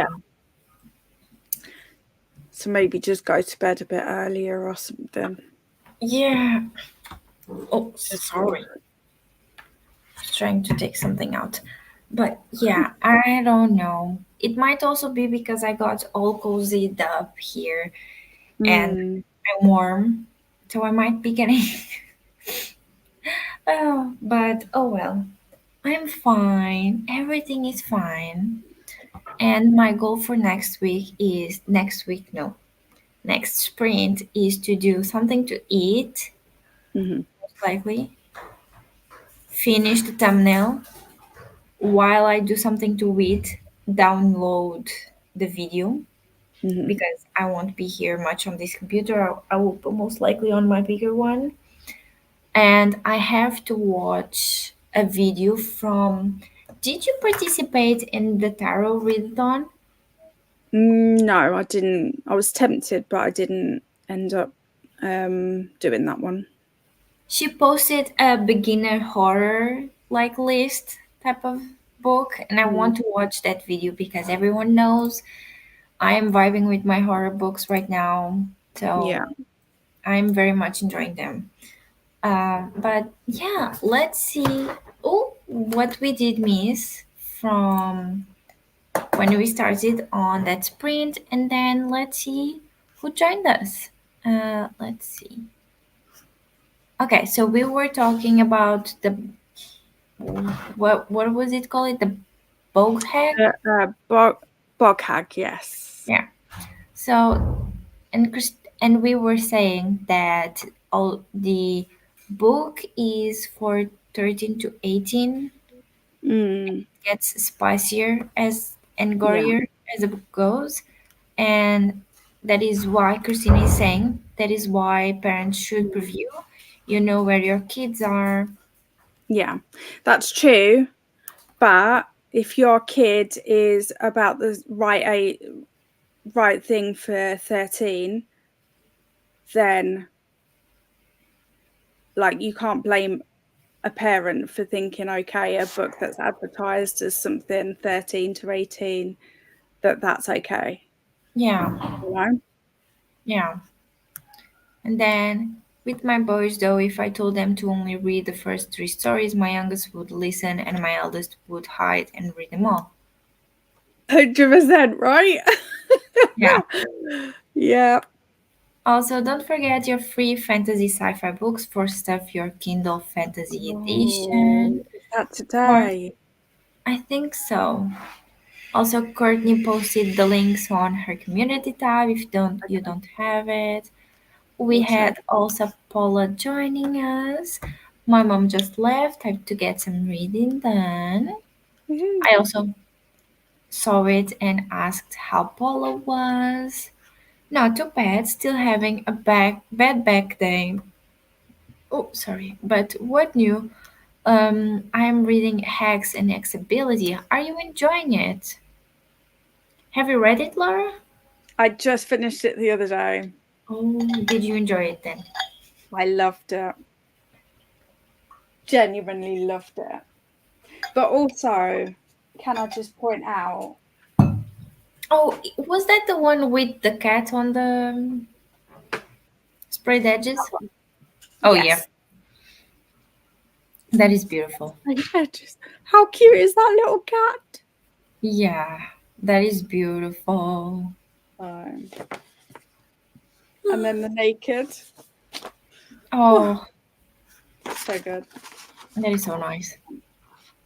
So maybe just go to bed a bit earlier or something. yeah. Oh, Just sorry. Just trying to take something out. But yeah, I don't know. It might also be because I got all cozied up here and mm. I'm warm. So I might be getting. Oh, but oh well. I'm fine. Everything is fine. And my goal for next week, no, next sprint is to do something to eat, Mm-hmm. most likely, finish the thumbnail while I do something to eat, download the video Mm-hmm. because I won't be here much on this computer. I will be most likely on my bigger one. And I have to watch a video from. Did you participate in the tarot readathon? No, I didn't. I was tempted, but I didn't end up doing that one. She posted a beginner horror like list type of book, and I Mm. want to watch that video because everyone knows I am vibing with my horror books right now. Yeah. So I'm very much enjoying them. But yeah, let's see. Oh, what we did miss from when we started on that sprint, and then let's see who joined us. Let's see. Okay, so we were talking about the what was it called? The bog hack? Bog hag, yes. Yeah. So and we were saying that all the book is for 13 to 18, Mm. gets spicier as and Yeah. gorier as the book goes, and that is why Christine is saying that is why parents should review. You know where your kids are. Yeah, that's true. But if your kid is about the right thing for 13, then like you can't blame a parent for thinking, okay, a book that's advertised as something 13 to 18, that's okay. Yeah, You know? yeah. And then with my boys, though, if I told them to only read the first three stories, my youngest would listen and my eldest would hide and read them all. 100%, right? Yeah. Yeah. Also, don't forget your free fantasy sci-fi books for Stuff Your Kindle Fantasy Oh, Edition. is that Or today? I think so. Also, Courtney posted the links on her community tab if you Okay, don't have it. We we'll check. had also Paula joining us. My mom just left. I have to get some reading done. Woohoo. I also saw it and asked how Paula was. Not too bad, still having a bad back day. Oh, sorry. But what new? I'm reading Hacks and Accessibility. Are you enjoying it? Have you read it, Laura? I just finished it the other day. Oh, did you enjoy it then? I loved it. Genuinely loved it. But also, can I just point out? Oh, was that the one with the cat on the sprayed edges? Oh, yeah. Yes. That is beautiful. Yeah, just how cute is that little cat? Yeah, that is beautiful. Um, and then the naked. Oh, Oh, so good. that is so nice.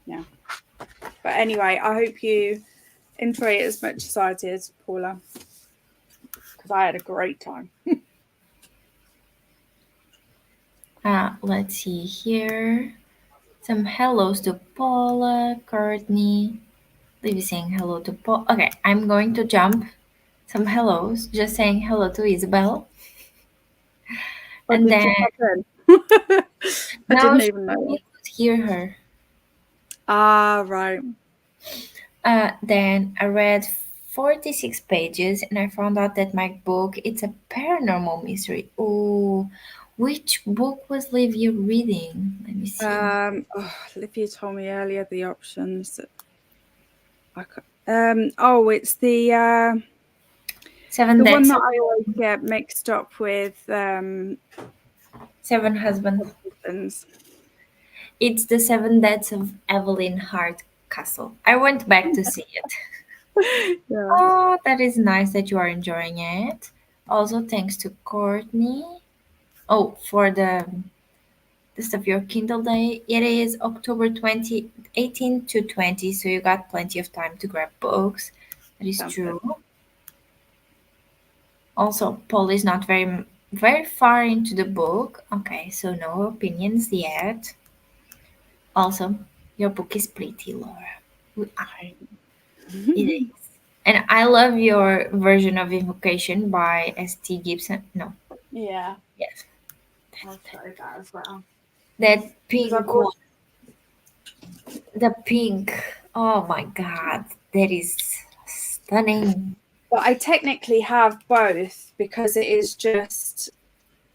Yeah. But anyway, I hope you enjoy it as much as I did, Paula, because I had a great time. Let's see here. Some hellos to Paula, Courtney. Libby saying hello to Paul. Okay, I'm going to jump some hellos, just saying hello to Isabel. But And did then you pop in? I now didn't she even know. could hear her. Ah, right. Then I read 46 pages and I found out that my book it's a paranormal mystery. Oh, which book was Livia reading? Let me see. Olivia told me earlier the options. It's Seven the one Deaths that of I always get mixed up with Seven Husbands. husbands. It's the Seven Deaths of Evelyn Hardcastle. I went back to see it. Yeah. Oh, that is nice that you are enjoying it. Also, thanks to Courtney. Oh, for the stuff your Kindle Day. It is October 20, 18 to 20, so you got plenty of time to grab books. That is Sounds good. true. Also, Paul is not very far into the book. Okay, so no opinions yet. Also, your book is pretty, Laura. It is. And I love your version of Invocation by S.T. Gibson. No, Yeah, yes. I'll try that as well. That Because I've pink one. also, The pink. Oh my god. That is stunning. but I technically have both because it is just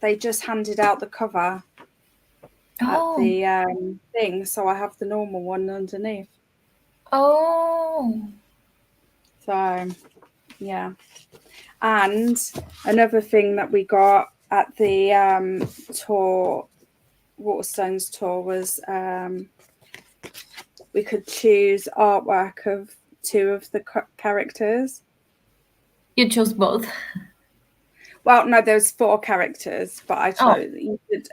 they just handed out the cover at Oh. the thing, so I have the normal one underneath. Oh. So yeah, and another thing that we got at the tour, Waterstones tour, was we could choose artwork of two of the characters. You chose both. Well, no, there was four characters, but I Oh. chose. You could,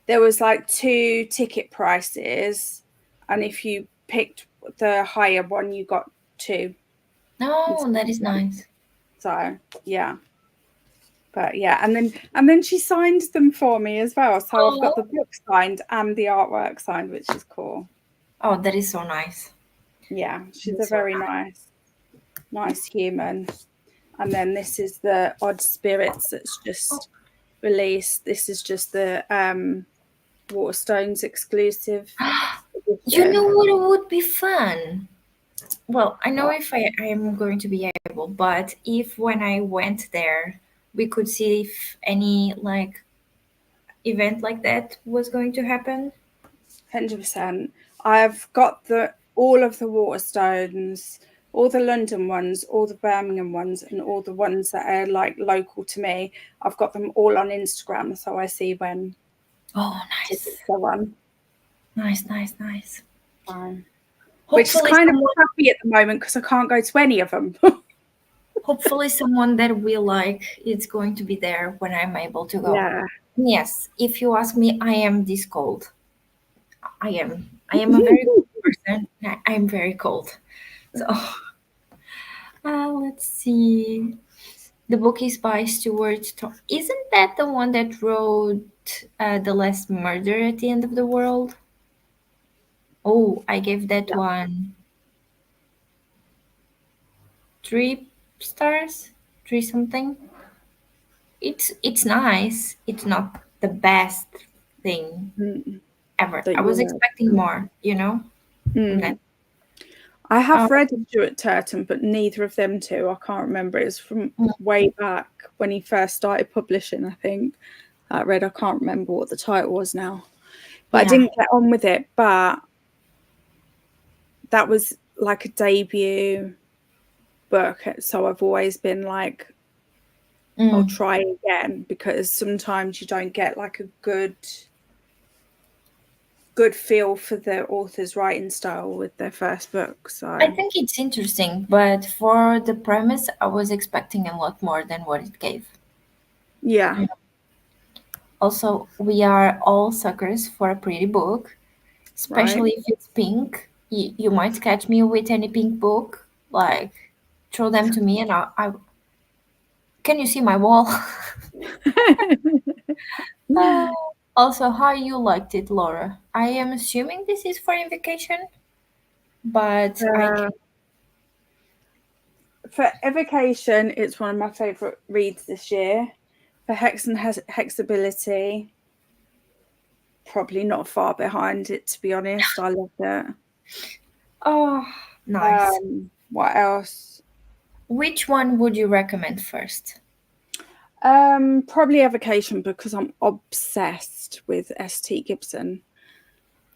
there was like two ticket prices, and if you picked the higher one, you got two. No, that is nice. So yeah, but yeah, and then she signed them for me as well. So I've got Oh. the book signed and the artwork signed, which is cool. Oh, that is so nice. Yeah, she's a That's so very nice human. And then this is the Odd Spirits that's just released. This is just the Waterstones exclusive nice. You know edition. what would be fun? Well, I know What? if I am going to be able, but if when I went there, we could see if any like event like that was going to happen? 100%. I've got all of the Waterstones, all the London ones, all the Birmingham ones, and all the ones that are like local to me. I've got them all on Instagram, so I see when Oh, nice. tickets go on. Nice. Which is Hopefully kind someone, of happy at the moment because I can't go to any of them. hopefully someone that we like is going to be there when I'm able to go. Yeah. Yes, if you ask me, I am this cold. I am. I am a very cold person. I'm very cold. So, let's see. The book is by Stuart. Isn't that the one that wrote The Last Murder at the End of the World? Oh, I gave that one 3 stars, 3 something. It's nice. It's not the best thing ever. That I was you expecting more, you know. And then, I have uh, read Stuart Turton, but neither of them two. I can't remember. It's from way back when he first started publishing, I think. I can't remember what the title was now. But I yeah, didn't get on with it. But that was like a debut book. So I've always been like, I'll try again, because sometimes you don't get like a good feel for the author's writing style with their first book. So I think it's interesting, but for the premise, I was expecting a lot more than what it gave. yeah. Also, we are all suckers for a pretty book, Right. especially if it's pink. You might catch me with any pink book, like throw them to me, and I can you see my wall? Uh, also, how you liked it, Laura? I am assuming this is for invocation, but I can. For Evocation, it's one of my favourite reads this year. For Hex and Hexability, probably not far behind it, to be honest. I loved it. Oh, nice. What else? Which one would you recommend first? Probably Evocation, because I'm obsessed with S.T. Gibson.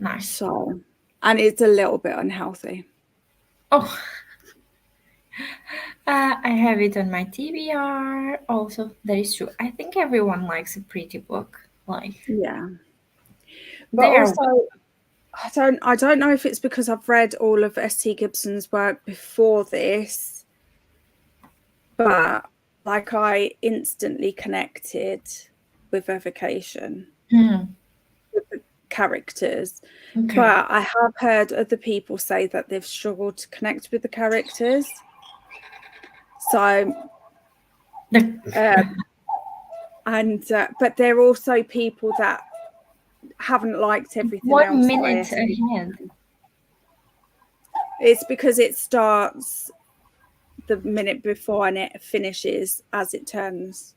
Nice. So, and it's a little bit unhealthy. Oh, I have it on my TBR. Also, that is true. I think everyone likes a pretty book. Like, Yeah. But they are. also, I don't know if it's because I've read all of S.T. Gibson's work before this, but like I instantly connected with Evocation, with the characters. Okay. But I have heard other people say that they've struggled to connect with the characters. So, but they're also people that haven't liked everything 1 else. minute ahead. It's because it starts the minute before and it finishes as it turns.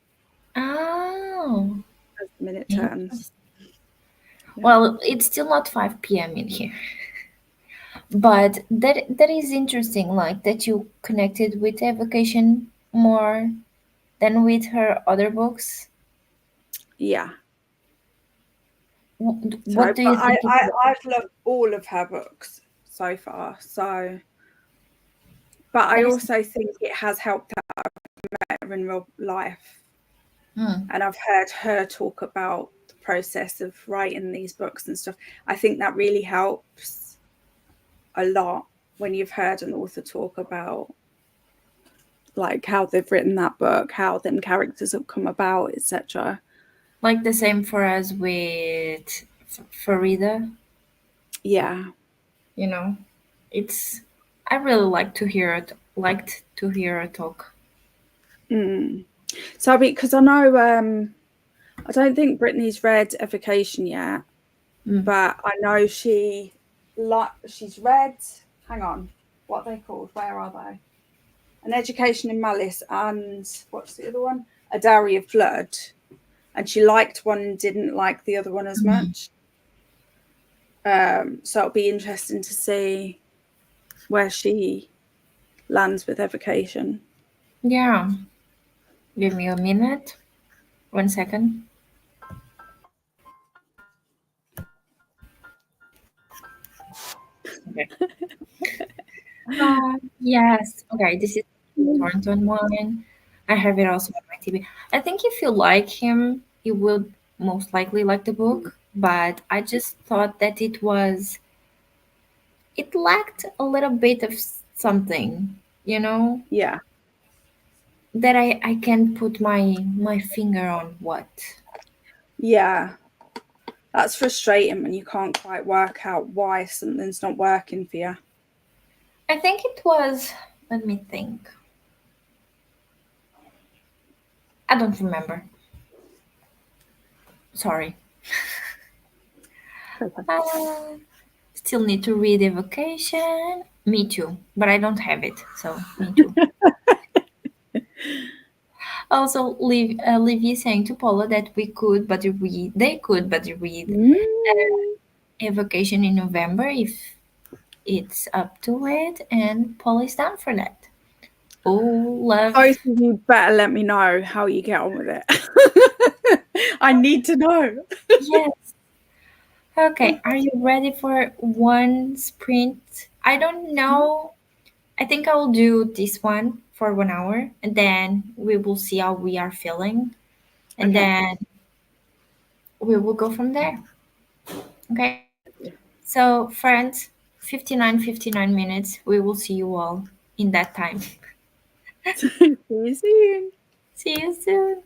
Oh. As the minute turns. Yeah. Well, it's still not 5 p.m. in here. But that is interesting, like that you connected with Evocation more than with her other books. Yeah. What do you think? I've loved all of her books so far. So, but I also think it has helped that I've met her in real life. And I've heard her talk about the process of writing these books and stuff. I think that really helps a lot when you've heard an author talk about like how they've written that book, how them characters have come about, etc. Like the same for us with Farida. Yeah. You know, I really liked to hear her talk. So because I know I don't think Brittany's read Evocation yet, but I know she's read. Hang on, what are they called? Where are they? An Education in Malice and what's the other one? A Dowry of Blood, and she liked one and didn't like the other one as much. So it'll be interesting to see where she lands with Evocation. Yeah. Give me a minute. 1 second. Okay. Yes. Okay, this is Thornton one. I have it also on my TV. I think if you like him, you will most likely like the book. But I just thought that it lacked a little bit of something, you know, Yeah. that I can put my finger on what. Yeah. That's frustrating when you can't quite work out why something's not working for you. I think it was. Let me think. I don't remember. Sorry. Uh, Still need to read Evocation. Me too, but I don't have it, so me too. Also, Livy saying to Paula that they could but read Mm. Evocation in November if it's up to it, and Paula is down for that. Oh, love. Both of you better let me know how you get on with it. I need to know. Yes. Okay, are you ready for one sprint? I don't know. I think I will do this one for 1 hour, and then we will see how we are feeling, and Okay. then we will go from there. Okay. So, friends, 59 minutes. We will see you all in that time. See you soon. See you soon.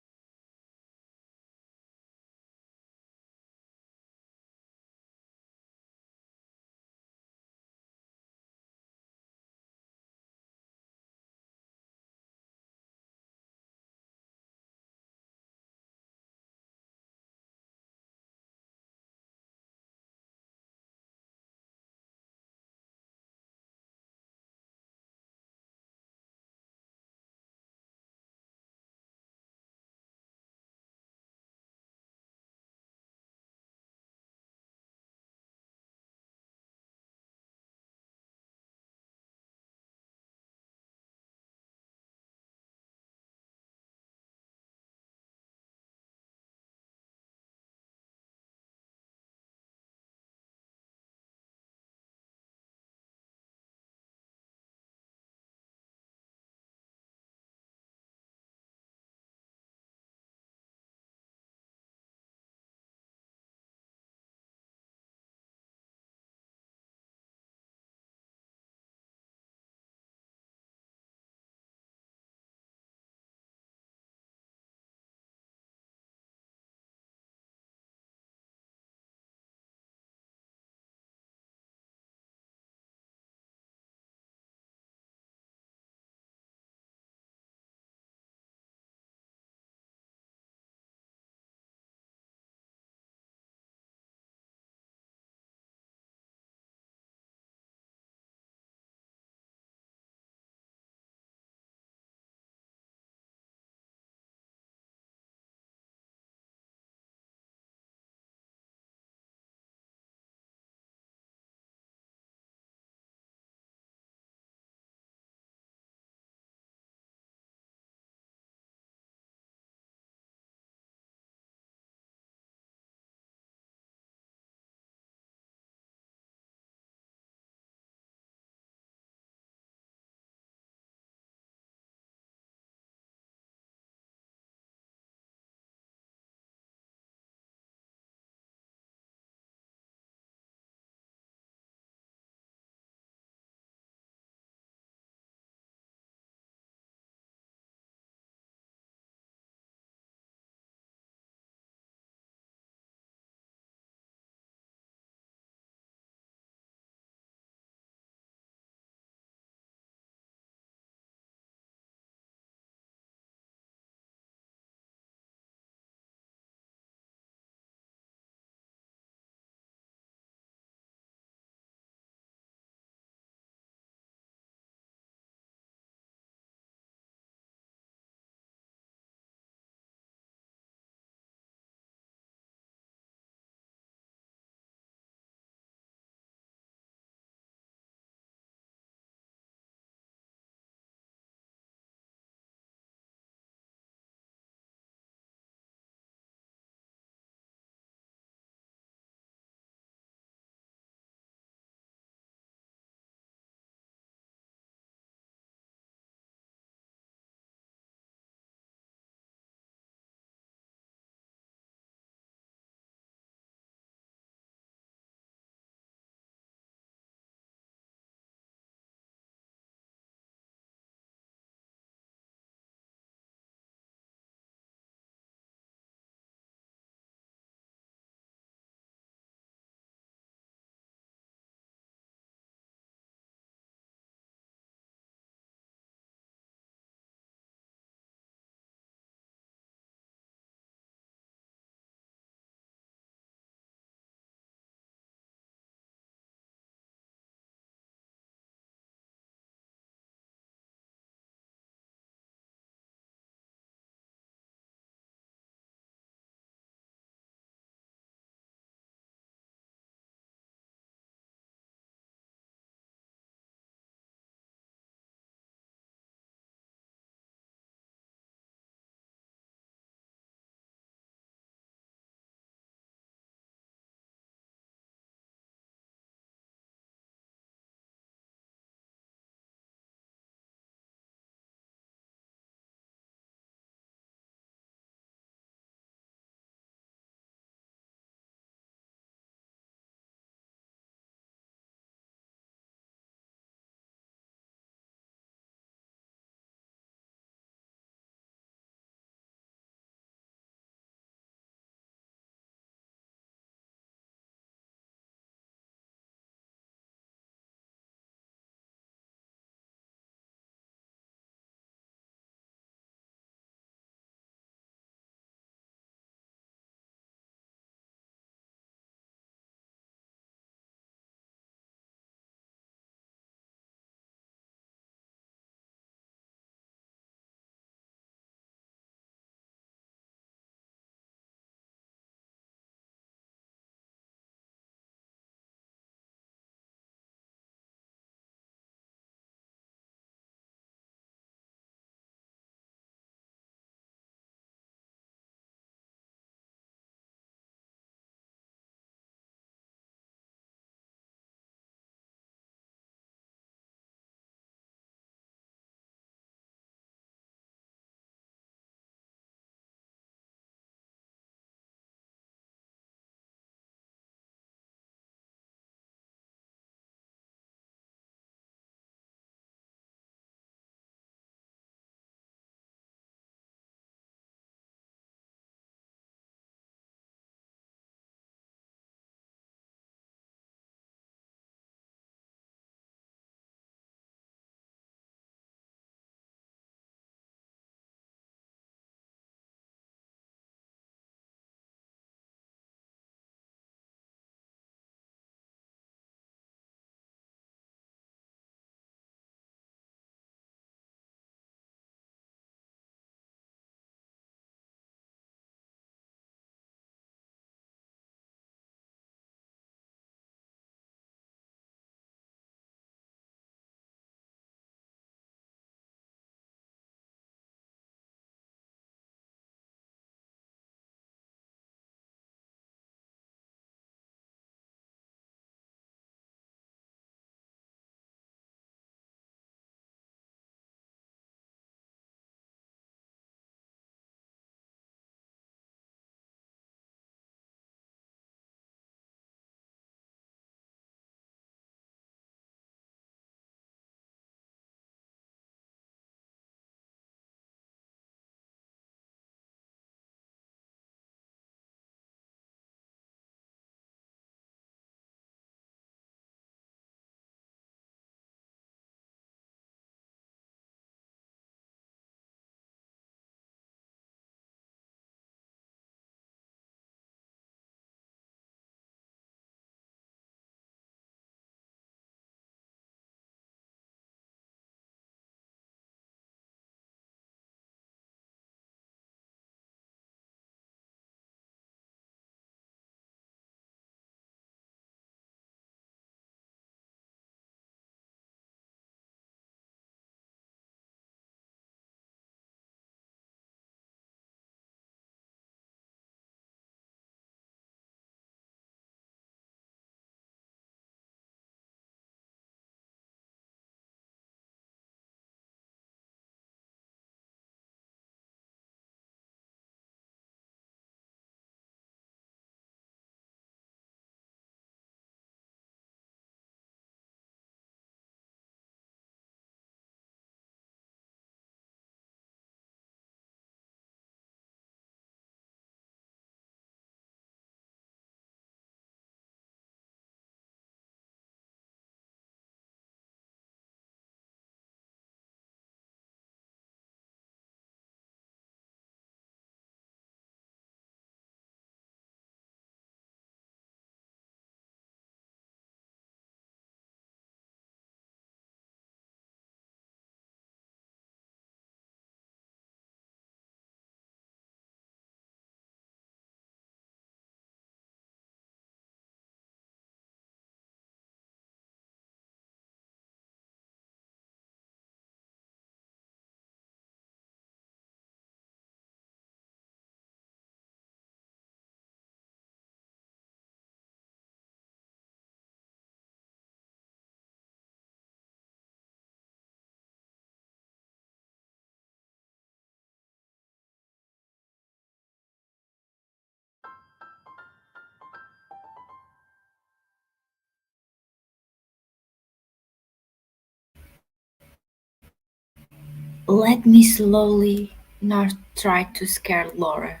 Let me slowly not try to scare Laura.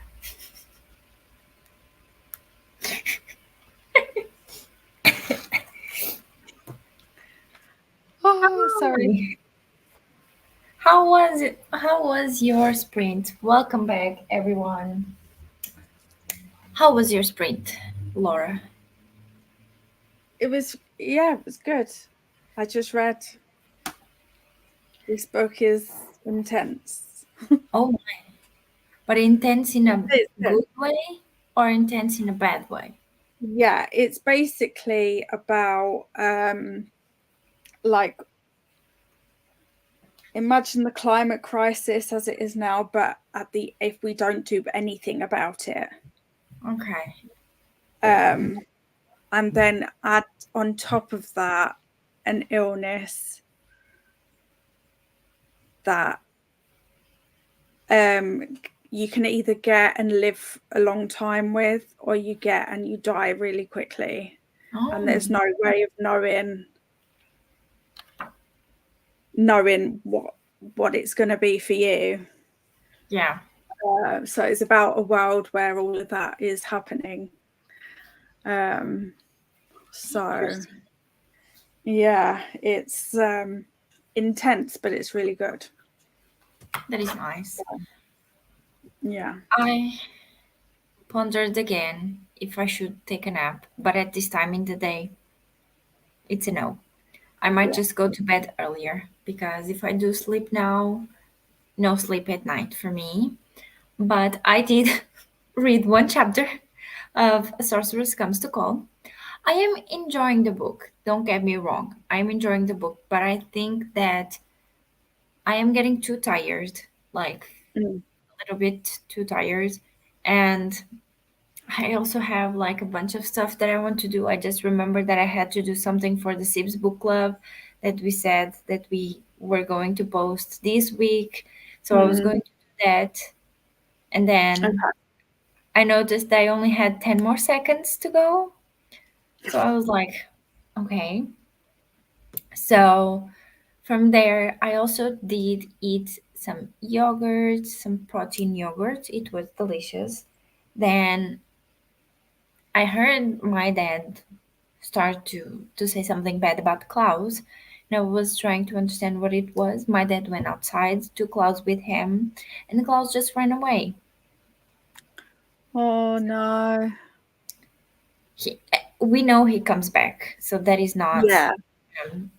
Oh, sorry. How was it? How was your sprint? Welcome back, everyone. How was your sprint, Laura? It was good. I just read this book is intense. Oh my. But intense in a It's good. good way or intense in a bad way? Yeah, it's basically about like imagine the climate crisis as it is now, but if we don't do anything about it. Okay. And then add on top of that an illness that you can either get and live a long time with, or you get and you die really quickly. And Oh, there's no way of knowing what it's going to be for you. yeah. So it's about a world where all of that is happening. So Interesting. yeah, it's intense, but it's really good. That is nice. Yeah. I pondered again if I should take a nap, but at this time in the day, it's a no. I might Yeah. just go to bed earlier because if I do sleep now, no sleep at night for me. But I did read one chapter of A Sorceress Comes to Call. I am enjoying the book. Don't get me wrong. I am enjoying the book, but I think that I am getting too tired, like Mm. a little bit too tired. And I also have like a bunch of stuff that I want to do. I just remembered that I had to do something for the Sibs Bookclub that we said that we were going to post this week. So I was Mm. going to do that. And then Okay. I noticed I only had 10 more seconds to go. So I was like, okay. So from there, I also did eat some yogurt, some protein yogurt. It was delicious. Then I heard my dad start to say something bad about Klaus. And I was trying to understand what it was. My dad went outside, took Klaus with him, and Klaus just ran away. Oh no. We know he comes back, so that is not Yeah.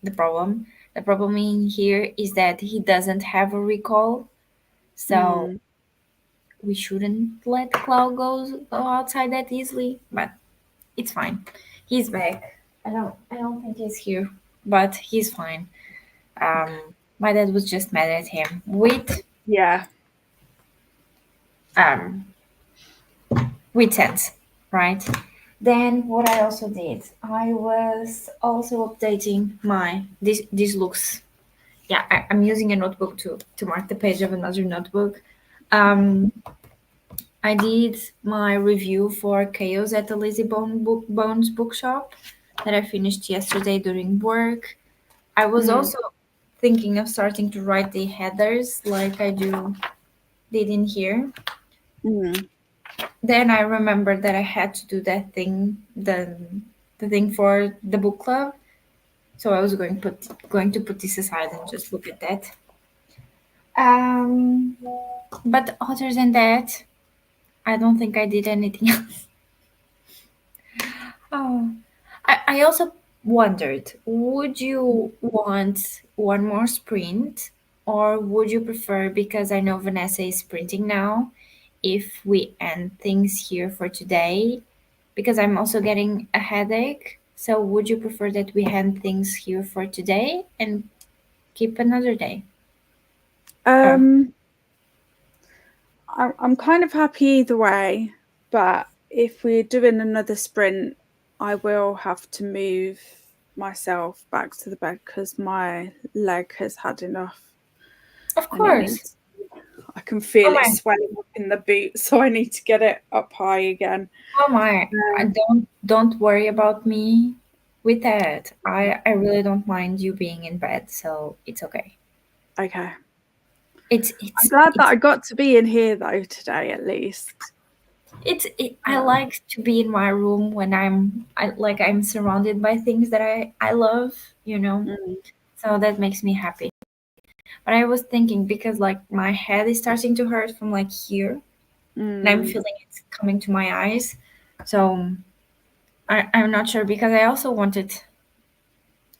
the problem. The problem in here is that he doesn't have a recall, so Mm. we shouldn't let Cloud go outside that easily. But it's fine. He's back. I don't think he's here, but he's fine. My dad was just mad at him Yeah. um with sense, right? Then what I also did, I was also updating my this looks. Yeah, I'm using a notebook to mark the page of another notebook. Um, I did my review for Chaos at the Bones bookshop that I finished yesterday during work. I was Mm. also thinking of starting to write the headers like I did in here. Mm. Then I remembered that I had to do that thing, the thing for the book club. So I was going to put this aside and just look at that. Um, but other than that, I don't think I did anything else. Oh, I also wondered, would you want one more sprint or would you prefer, because I know Vanessa is sprinting now, if we end things here for today? Because I'm also getting a headache. So would you prefer that we end things here for today and keep another day? Or, Um, I'm kind of happy either way, but if we're doing another sprint, I will have to move myself back to the bed because my leg has had enough of and it course. needs, I can Oh feel it my. swelling up in the boot, so I need to get it up high again. Oh my, don't worry about me with that. I really don't mind you being in bed, so it's okay. Okay. It's I'm it's glad that it's I got to be in here though today, at least. I like to be in my room when I'm surrounded by things that I love, you know. Mm, So that makes me happy. But I was thinking because like my head is starting to hurt from like here, and I'm mm, feeling it's coming to my eyes. So I'm not sure because I also wanted,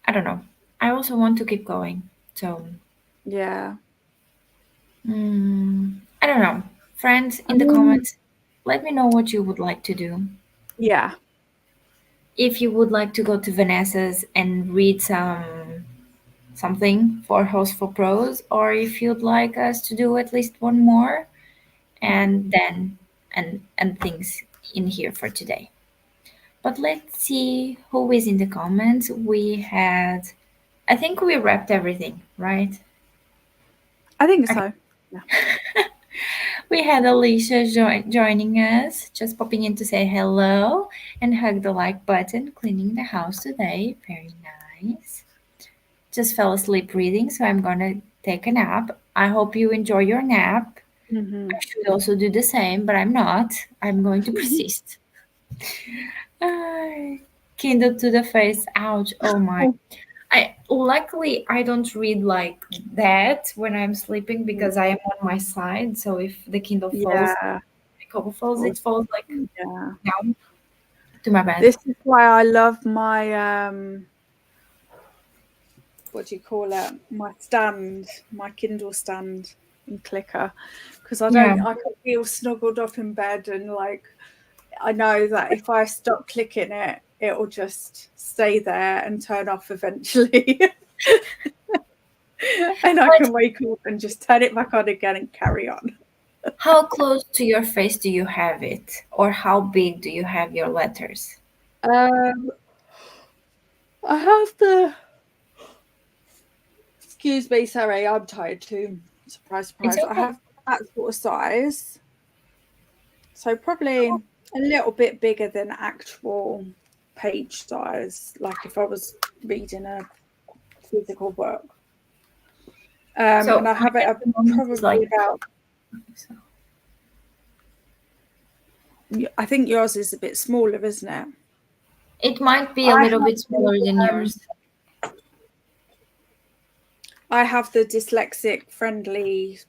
I don't know, I also want to keep going. So yeah. I don't know. Friends, I in the mean, comments, let me know what you would like to do. yeah. If you would like to go to Vanessa's and read something for Host for Pros, or if you'd like us to do at least one more, and then and things in here for today. But let's see who is in the comments. We had, I think we wrapped everything, right? I think Okay. so. Yeah. We had Alicia joining us, just popping in to say hello and hug the like button, cleaning the house today. Very nice. Just fell asleep reading, so I'm gonna take a nap. I hope you enjoy your nap. Hmm. I should also do the same, but I'm not. I'm going to persist. Ah, Kindle to the face. Ouch. Oh my. I luckily I don't read like that when I'm sleeping because I am on my side. So if the Kindle falls, Yeah. the cover falls, Or- it falls like Yeah. down to my bed. This is why I love my what do you call it? My stand, my Kindle stand and clicker, because Yeah. I can feel snuggled up in bed, and like I know that if I stop clicking it, it'll just stay there and turn off eventually. And I But can wake up and just turn it back on again and carry on. how close to your face do you have it? Or how big do you have your letters? Um, I have the. Excuse me, sorry, I'm tired too. Surprise, It's surprise. I okay. have that sort of size. So probably a little bit bigger than actual page size, like if I was reading a physical book. So And I have mine it at at the moment is probably like, about, so I think yours is a bit smaller, isn't it? it might be a I little have bit smaller than um, yours. I have the dyslexic friendly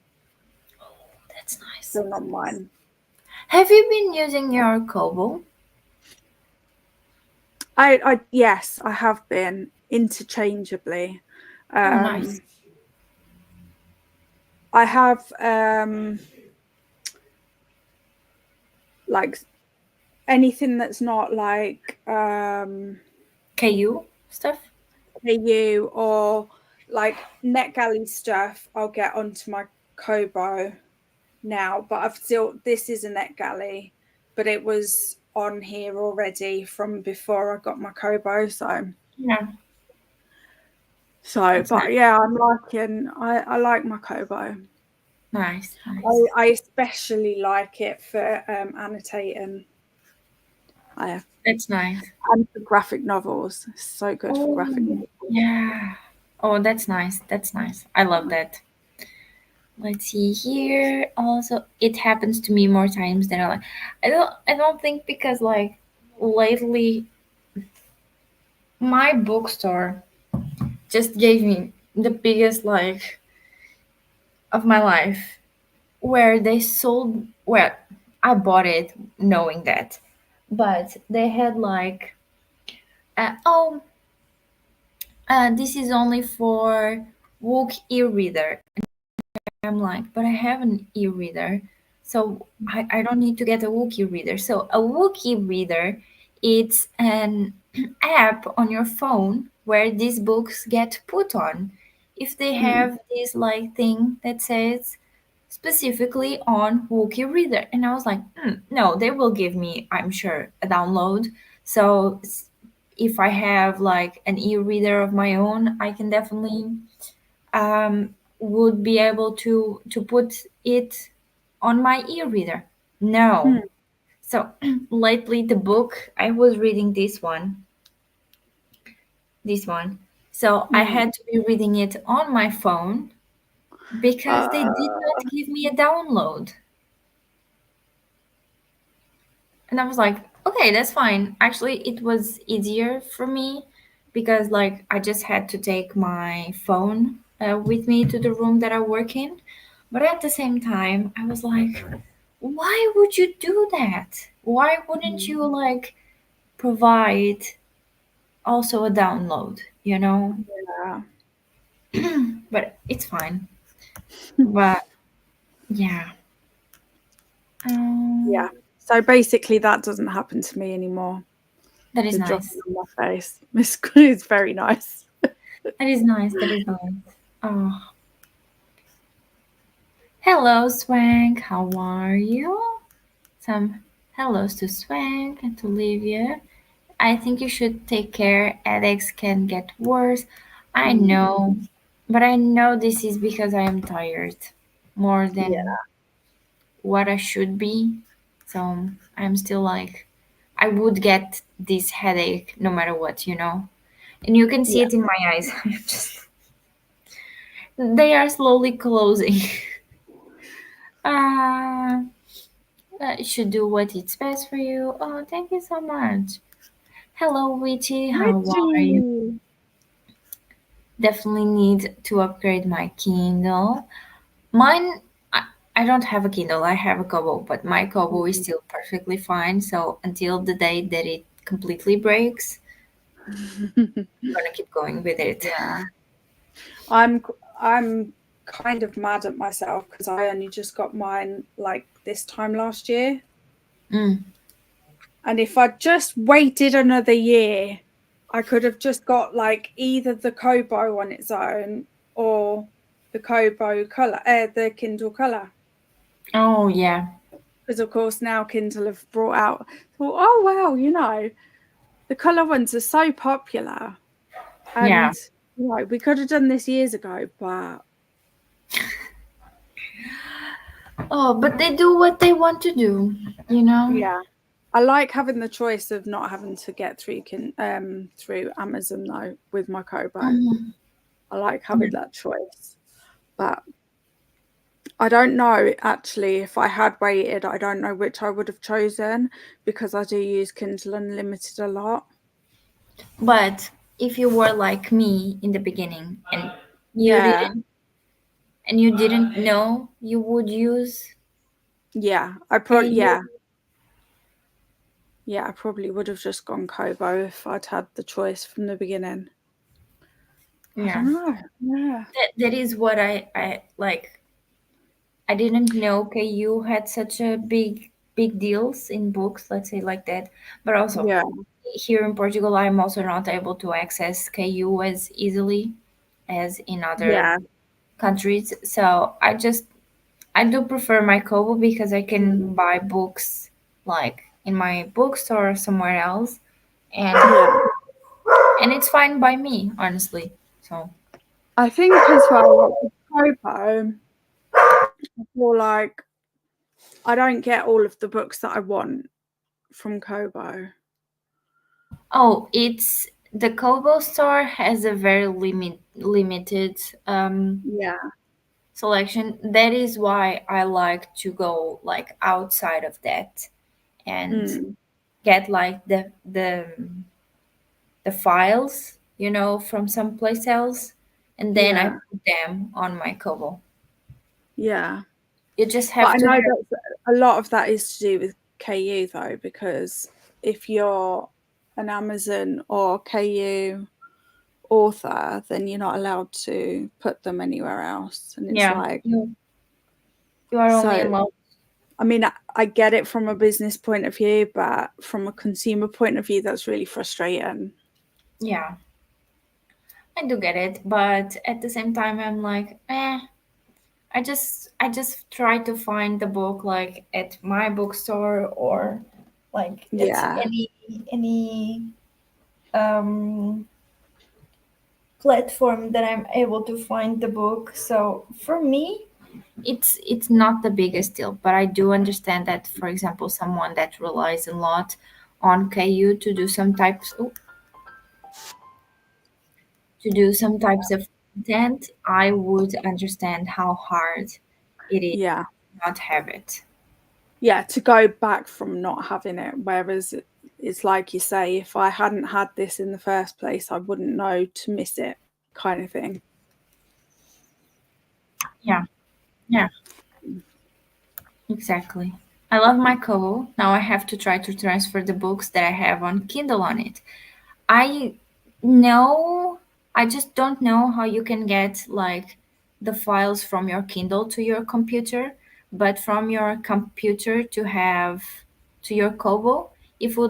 That's nice. thing on mine. Have you been using your Kobo? I yes, I have been interchangeably. Oh, nice. Um, I have like anything that's not like KU stuff? KU or like NetGalley stuff. I'll get onto my Kobo now, but I've still this is a NetGalley, but it was on here already from before I got my Kobo. Yeah, So, that's nice. but yeah, I'm liking. I like my Kobo. Nice, nice. I especially like it for annotating. I That's nice. and for graphic novels. It's so good for graphic Oh, novels. yeah. Oh, that's nice. That's nice. I love that. Let's see here. Also, it happens to me more times than I like. I don't think because like lately my bookstore just gave me the biggest like of my life where they sold well, I bought it knowing that. But they had like oh this is only for Wook e-reader. I'm like, but I have an e-reader, so I don't need to get a Wookiee reader. So a Wookiee reader, it's an app on your phone where these books get put on. If they Mm, have this like thing that says specifically on Wookiee reader, and I was like, no, they will give me, I'm sure, a download. So if I have like an e-reader of my own, I can definitely would be able to put it on my e-reader. mm, No. So lately the book I was reading this one. So I mm. had to be reading it on my phone because they did Uh, not give me a download. And I was like, okay, that's fine. Actually, it was easier for me because like I just had to take my phone with me to the room that I work in. But at the same time, I was like, why would you do that? Why wouldn't you like provide also a download, you know? yeah. But it's fine. But yeah. Yeah. Um, So basically, that doesn't happen to me anymore. that is The dropping nice. on my face. Miss is very nice. That is nice. That is nice. Oh, hello, Swank. How are you? Some hellos to Swank and to Livia. I think you should take care. Headaches can get worse. I Mm, know, but I know this is because I am tired more yeah. than what I should be. So I'm still like, I would get this headache no matter what, you know? And you can see Yeah. it in my eyes. I'm just, they are slowly closing. uh, you should do what is best for you. Oh, thank you so much. Hello, Witchy. How are you? Richie. Definitely need to upgrade my Kindle. Mine, I don't have a Kindle. I have a Kobo, but my Kobo is still perfectly fine. So until the day that it completely breaks, I'm gonna keep going with it. Yeah. I'm I'm kind of mad at myself because I only just got mine like this time last year. Mm, And if I just waited another year, I could have just got like either the Kobo on its own or the Kobo color, the Kindle color. oh yeah, Because of course now Kindle have brought out. Thought, oh wow, the color ones are so popular, yeah. and we could have done this years ago, but Oh, but they do what they want to do, you know. yeah, I like having the choice of not having to get through Amazon though with my Kobo. Mhm. I like having that choice, but I don't know actually if I had waited. I don't know which I would have chosen because I do use Kindle Unlimited a lot. But if you were like me in the beginning you Yeah, didn't you didn't know you would use yeah, I probably KU, yeah, I probably would have just gone Kobo if I'd had the choice from the beginning. I yeah, don't know. Yeah, that is what I like. I didn't know KU had such a big deals in books, let's say like that. But also yeah, here in Portugal, I'm also not able to access KU as easily as in other yeah. countries. So I do prefer my Kobo because I Mm, can buy books like in my bookstore or somewhere else, and yeah. and it's fine by me, honestly. So I think as well with Kobo, I feel like I don't get all of the books that I want from Kobo. oh, it's the Kobo store has a very limited Yeah. selection. That is why I like to go like outside of that and Mm, get like the files, you know, from someplace else, and then I yeah. put them on my Kobo. Yeah. You just But have I to know have, that a lot of that is to do with KU though, because if you're an Amazon or KU author, then you're not allowed to put them anywhere else. And it's yeah, like, you are only so, allowed. I mean, I get it from a business point of view, but from a consumer point of view, that's really frustrating. Yeah, I do get it, but at the same time, I'm like, I just try to find the book like at my bookstore or like at Yeah. any um platform that I'm able to find the book. So for me, it's not the biggest deal, but I do understand that, for example, someone that relies a lot on KU to do some types of content, I would understand how hard it is Yeah. to not have it. Yeah, to go back from not having it. Whereas it's like you say, if I hadn't had this in the first place, I wouldn't know to miss it, kind of thing. Yeah, yeah, exactly. I love my Kobo. Now I have to try to transfer the books that I have on Kindle on it. I know, I just don't know how you can get like the files from your Kindle to your computer, but from your computer to have to your Kobo. If you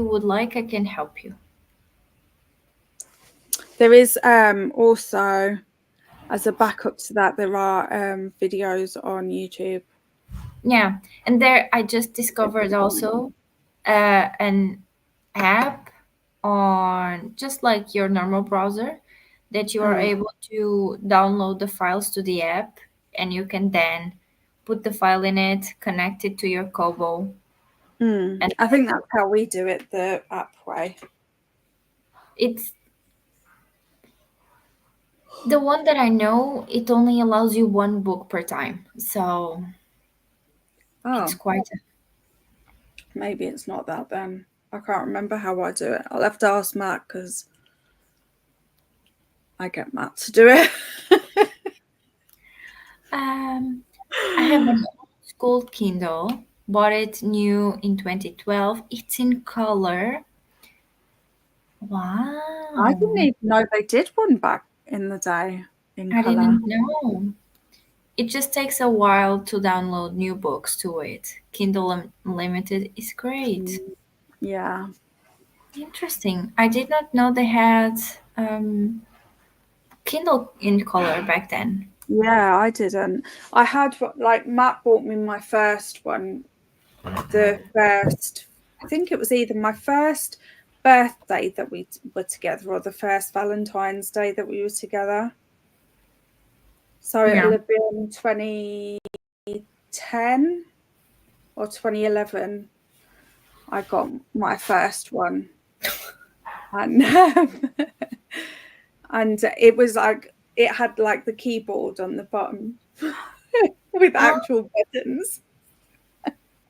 would like, I can help you. There is also, as a backup to that, there are videos on YouTube. Yeah, and there I just discovered also an app on just like your normal browser that you are Mm. able to download the files to the app and you can then put the file in it, connect it to your Kobo, and I think that's how we do it, the app way. it's the one that I know. It only allows you one book per time, so it's Oh, quite. maybe it's not that then. I can't remember how I do it. I'll have to ask Matt because I get Matt to do it. I have an old school Kindle. Bought it new in 2012. It's in color. I didn't Wow. even know they did one back in the day in I colour. didn't know. It just takes a while to download new books to it. Kindle Unlimited is great. Yeah. Interesting. I did not know they had Kindle in color back then. Yeah, I didn't. I had like Matt bought me my first one, the first, I think it was either my first birthday that we were together or the first Valentine's Day that we were together. So it'll Yeah. have been 2010 or 2011. I got my first one, and and it was like it had like the keyboard on the bottom with Oh, actual buttons.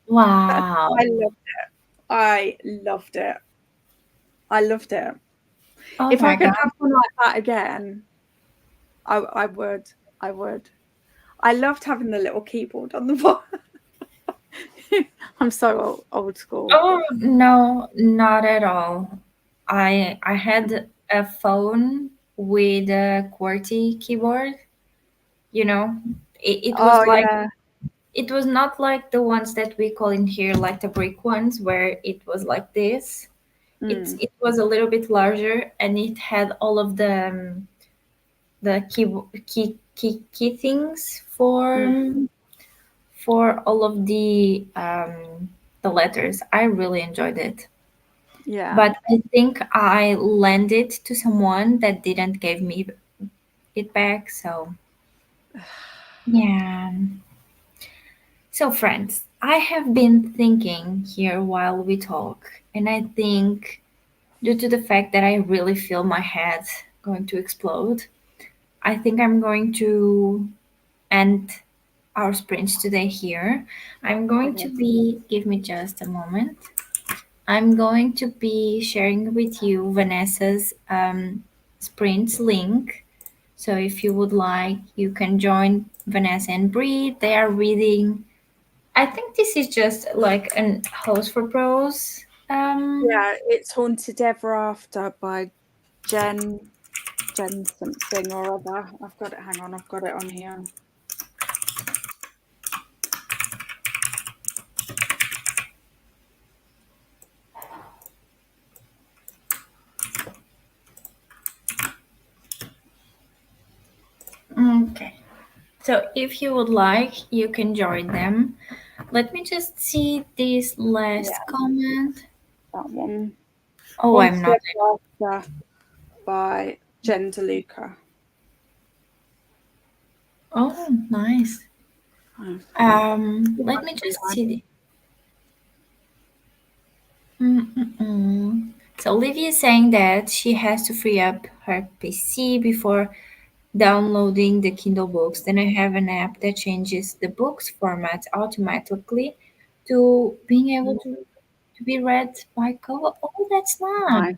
wow. I loved I loved it. I loved it. Oh If I my could God. have one like that again, I would. I would. I loved having the little keyboard on the bottom. I'm so old school. Oh no, not at all. I had a phone with a QWERTY keyboard. You know, it was Oh like yeah. it was not like the ones that we call in here like the brick ones where it was like this. Mm, It was a little bit larger and it had all of the key things mm, for all of the letters. I really enjoyed it. yeah. But I think I lent it to someone that didn't give me it back. So yeah. So friends, I have been thinking here while we talk, and I think due to the fact that I really feel my head going to explode, I think I'm going to end our sprints today here. I'm going to Okay. be, give me just a moment. I'm going to be sharing with you Vanessa's sprints link. So if you would like, you can join Vanessa and Bree. They are reading. I think this is just like an host for pros. Yeah, it's Haunted Ever After by Jen something or other. I've got it. Hang on, I've got it on here. Okay. So if you would like, you can join them. Let me just see this last Yeah, comment. that one. Oh, I'm Haunted not. Ever After by Jen DeLuca. Oh, nice. Oh, Let me just see. Mm-mm-mm. So Olivia is saying that she has to free up her PC before downloading the Kindle books. Then I have an app that changes the books format automatically to being able to be read by Kobo. Oh, that's nice. Nice.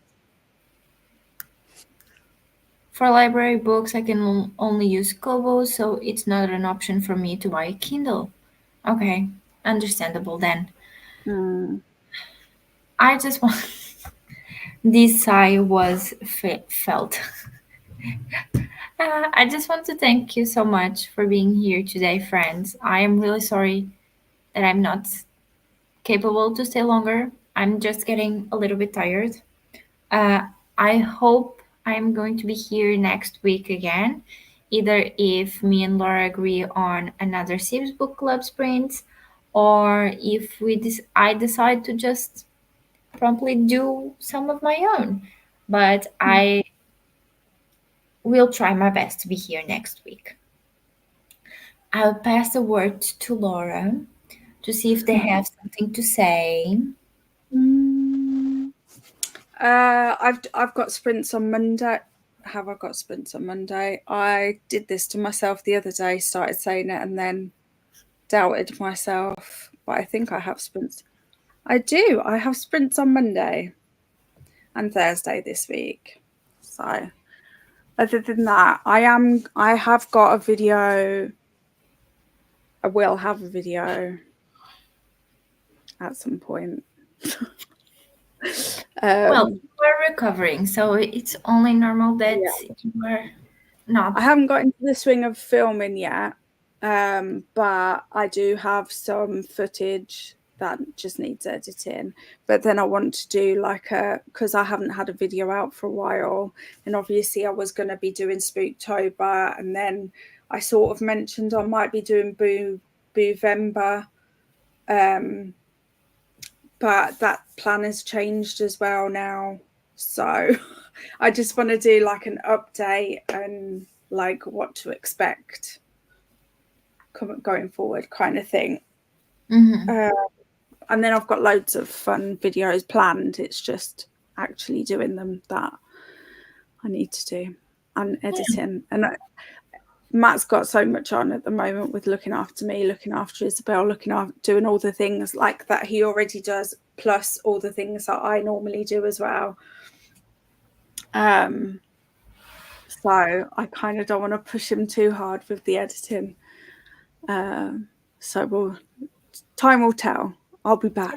For library books, I can only use Kobo, so it's not an option for me to buy a Kindle. Okay, understandable then. Mm. I just want this sigh was felt. I just want to thank you so much for being here today, friends. I am really sorry that I'm not capable to stay longer. I'm just getting a little bit tired. Uh, I hope I'm going to be here next week again, either if me and Laura agree on another Sibs Book Club sprint, or if I decide to just promptly do some of my own. But I will try my best to be here next week. I'll pass the word to Laura to see if they have something to say. Mm. I've got sprints on Monday. Have I got sprints on Monday? I did this to myself the other day, started saying it and then doubted myself. But I think I have sprints. I do. I have sprints on Monday and Thursday this week. So other than that, I have got a video. I will have a video at some point. Well, you are recovering, so it's only normal that Yeah. you are not. I haven't got into the swing of filming yet, but I do have some footage that just needs editing. But then I want to do because I haven't had a video out for a while, and obviously I was going to be doing Spooktober, and then I sort of mentioned I might be doing Boovember, but that plan has changed as well now. So I just want to do like an update and like what to expect going forward kind of thing. Mhm. And then I've got loads of fun videos planned. It's just actually doing them that I need to do and editing. And Matt's got so much on at the moment with looking after me, looking after Isabel, looking after doing all the things like that he already does, plus all the things that I normally do as well. So I kind of don't want to push him too hard with the editing. So time will tell. I'll be back.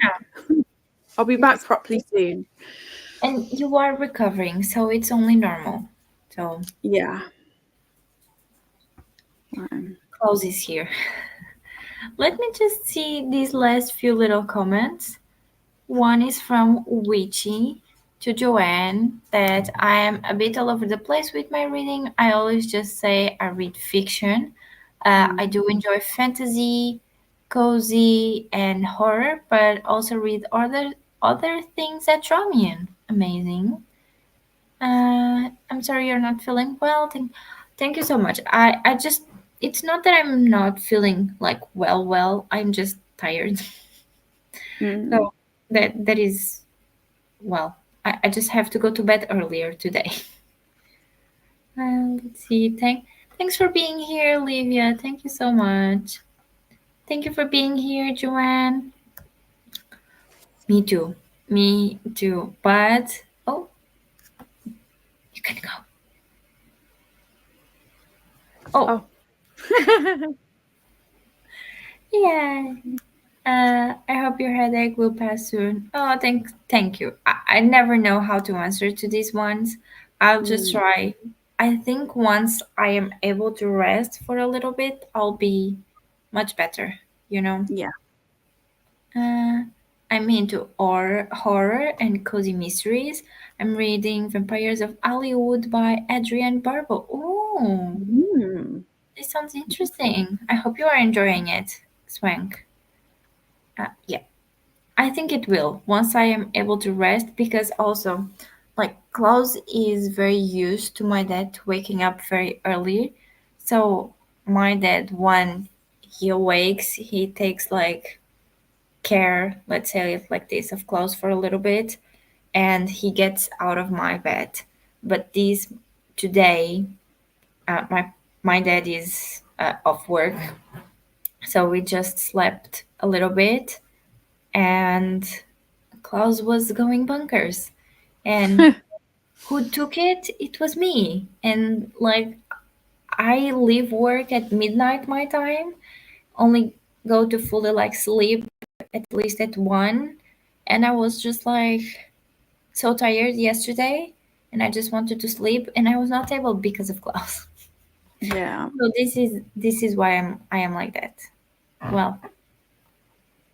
I'll be back Yes. properly soon. And you are recovering, so it's only normal. So Yeah. Klaus is here. Let me just see these last few little comments. One is from Witchy to Joanne that I am a bit all over the place with my reading. I always just say I read fiction. I do enjoy fantasy, cozy, and horror, but also read other things that draw me in. Amazing. I'm sorry you're not feeling well. Thank you so much. I just it's not that I'm not feeling like well. I'm just tired. Mm. So that is well. I just have to go to bed earlier today. Let's see. Thanks for being here, Olivia. Thank you so much. Thank you for being here, Joanne. Me too. Me too. But oh, you can go. Oh, Oh. yeah. I hope your headache will pass soon. Oh, thank you. I never know how to answer to these ones. I'll just Mm. try. I think once I am able to rest for a little bit, I'll be much better, you know? Yeah. Uh, I'm into horror and cozy mysteries. I'm reading Vampires of Hollywood by Adrienne Barbeau. Oh, Mm. this sounds interesting. I hope you are enjoying it, Swank. Yeah. I think it will once I am able to rest because also, like, Klaus is very used to my dad waking up very early. So, my dad, when he awakes, he takes like care, let's say it like this, of Klaus for a little bit and he gets out of my bed. But this today, My dad is off work, so we just slept a little bit, and Klaus was going bonkers. And who took it? It was me. And like, I leave work at midnight my time, only go to fully like sleep at least at 1, and I was just like so tired yesterday, and I just wanted to sleep, and I was not able because of Klaus. Yeah. So this is why I am like that. Well,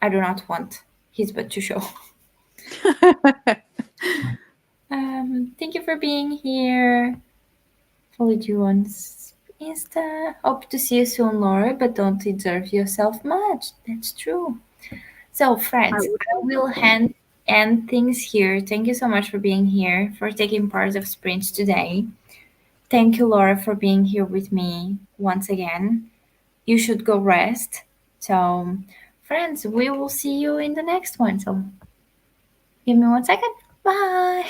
I do not want his butt to show. Thank you for being here. Followed you on Insta. Hope to see you soon, Laura, but don't deserve yourself much. That's true. So, I friends, would I will end things here. Thank you so much for being here, for taking part of Sprint today. Thank you, Laura, for being here with me once again. You should go rest. So, friends, we will see you in the next one. So, give me 1 second. Bye.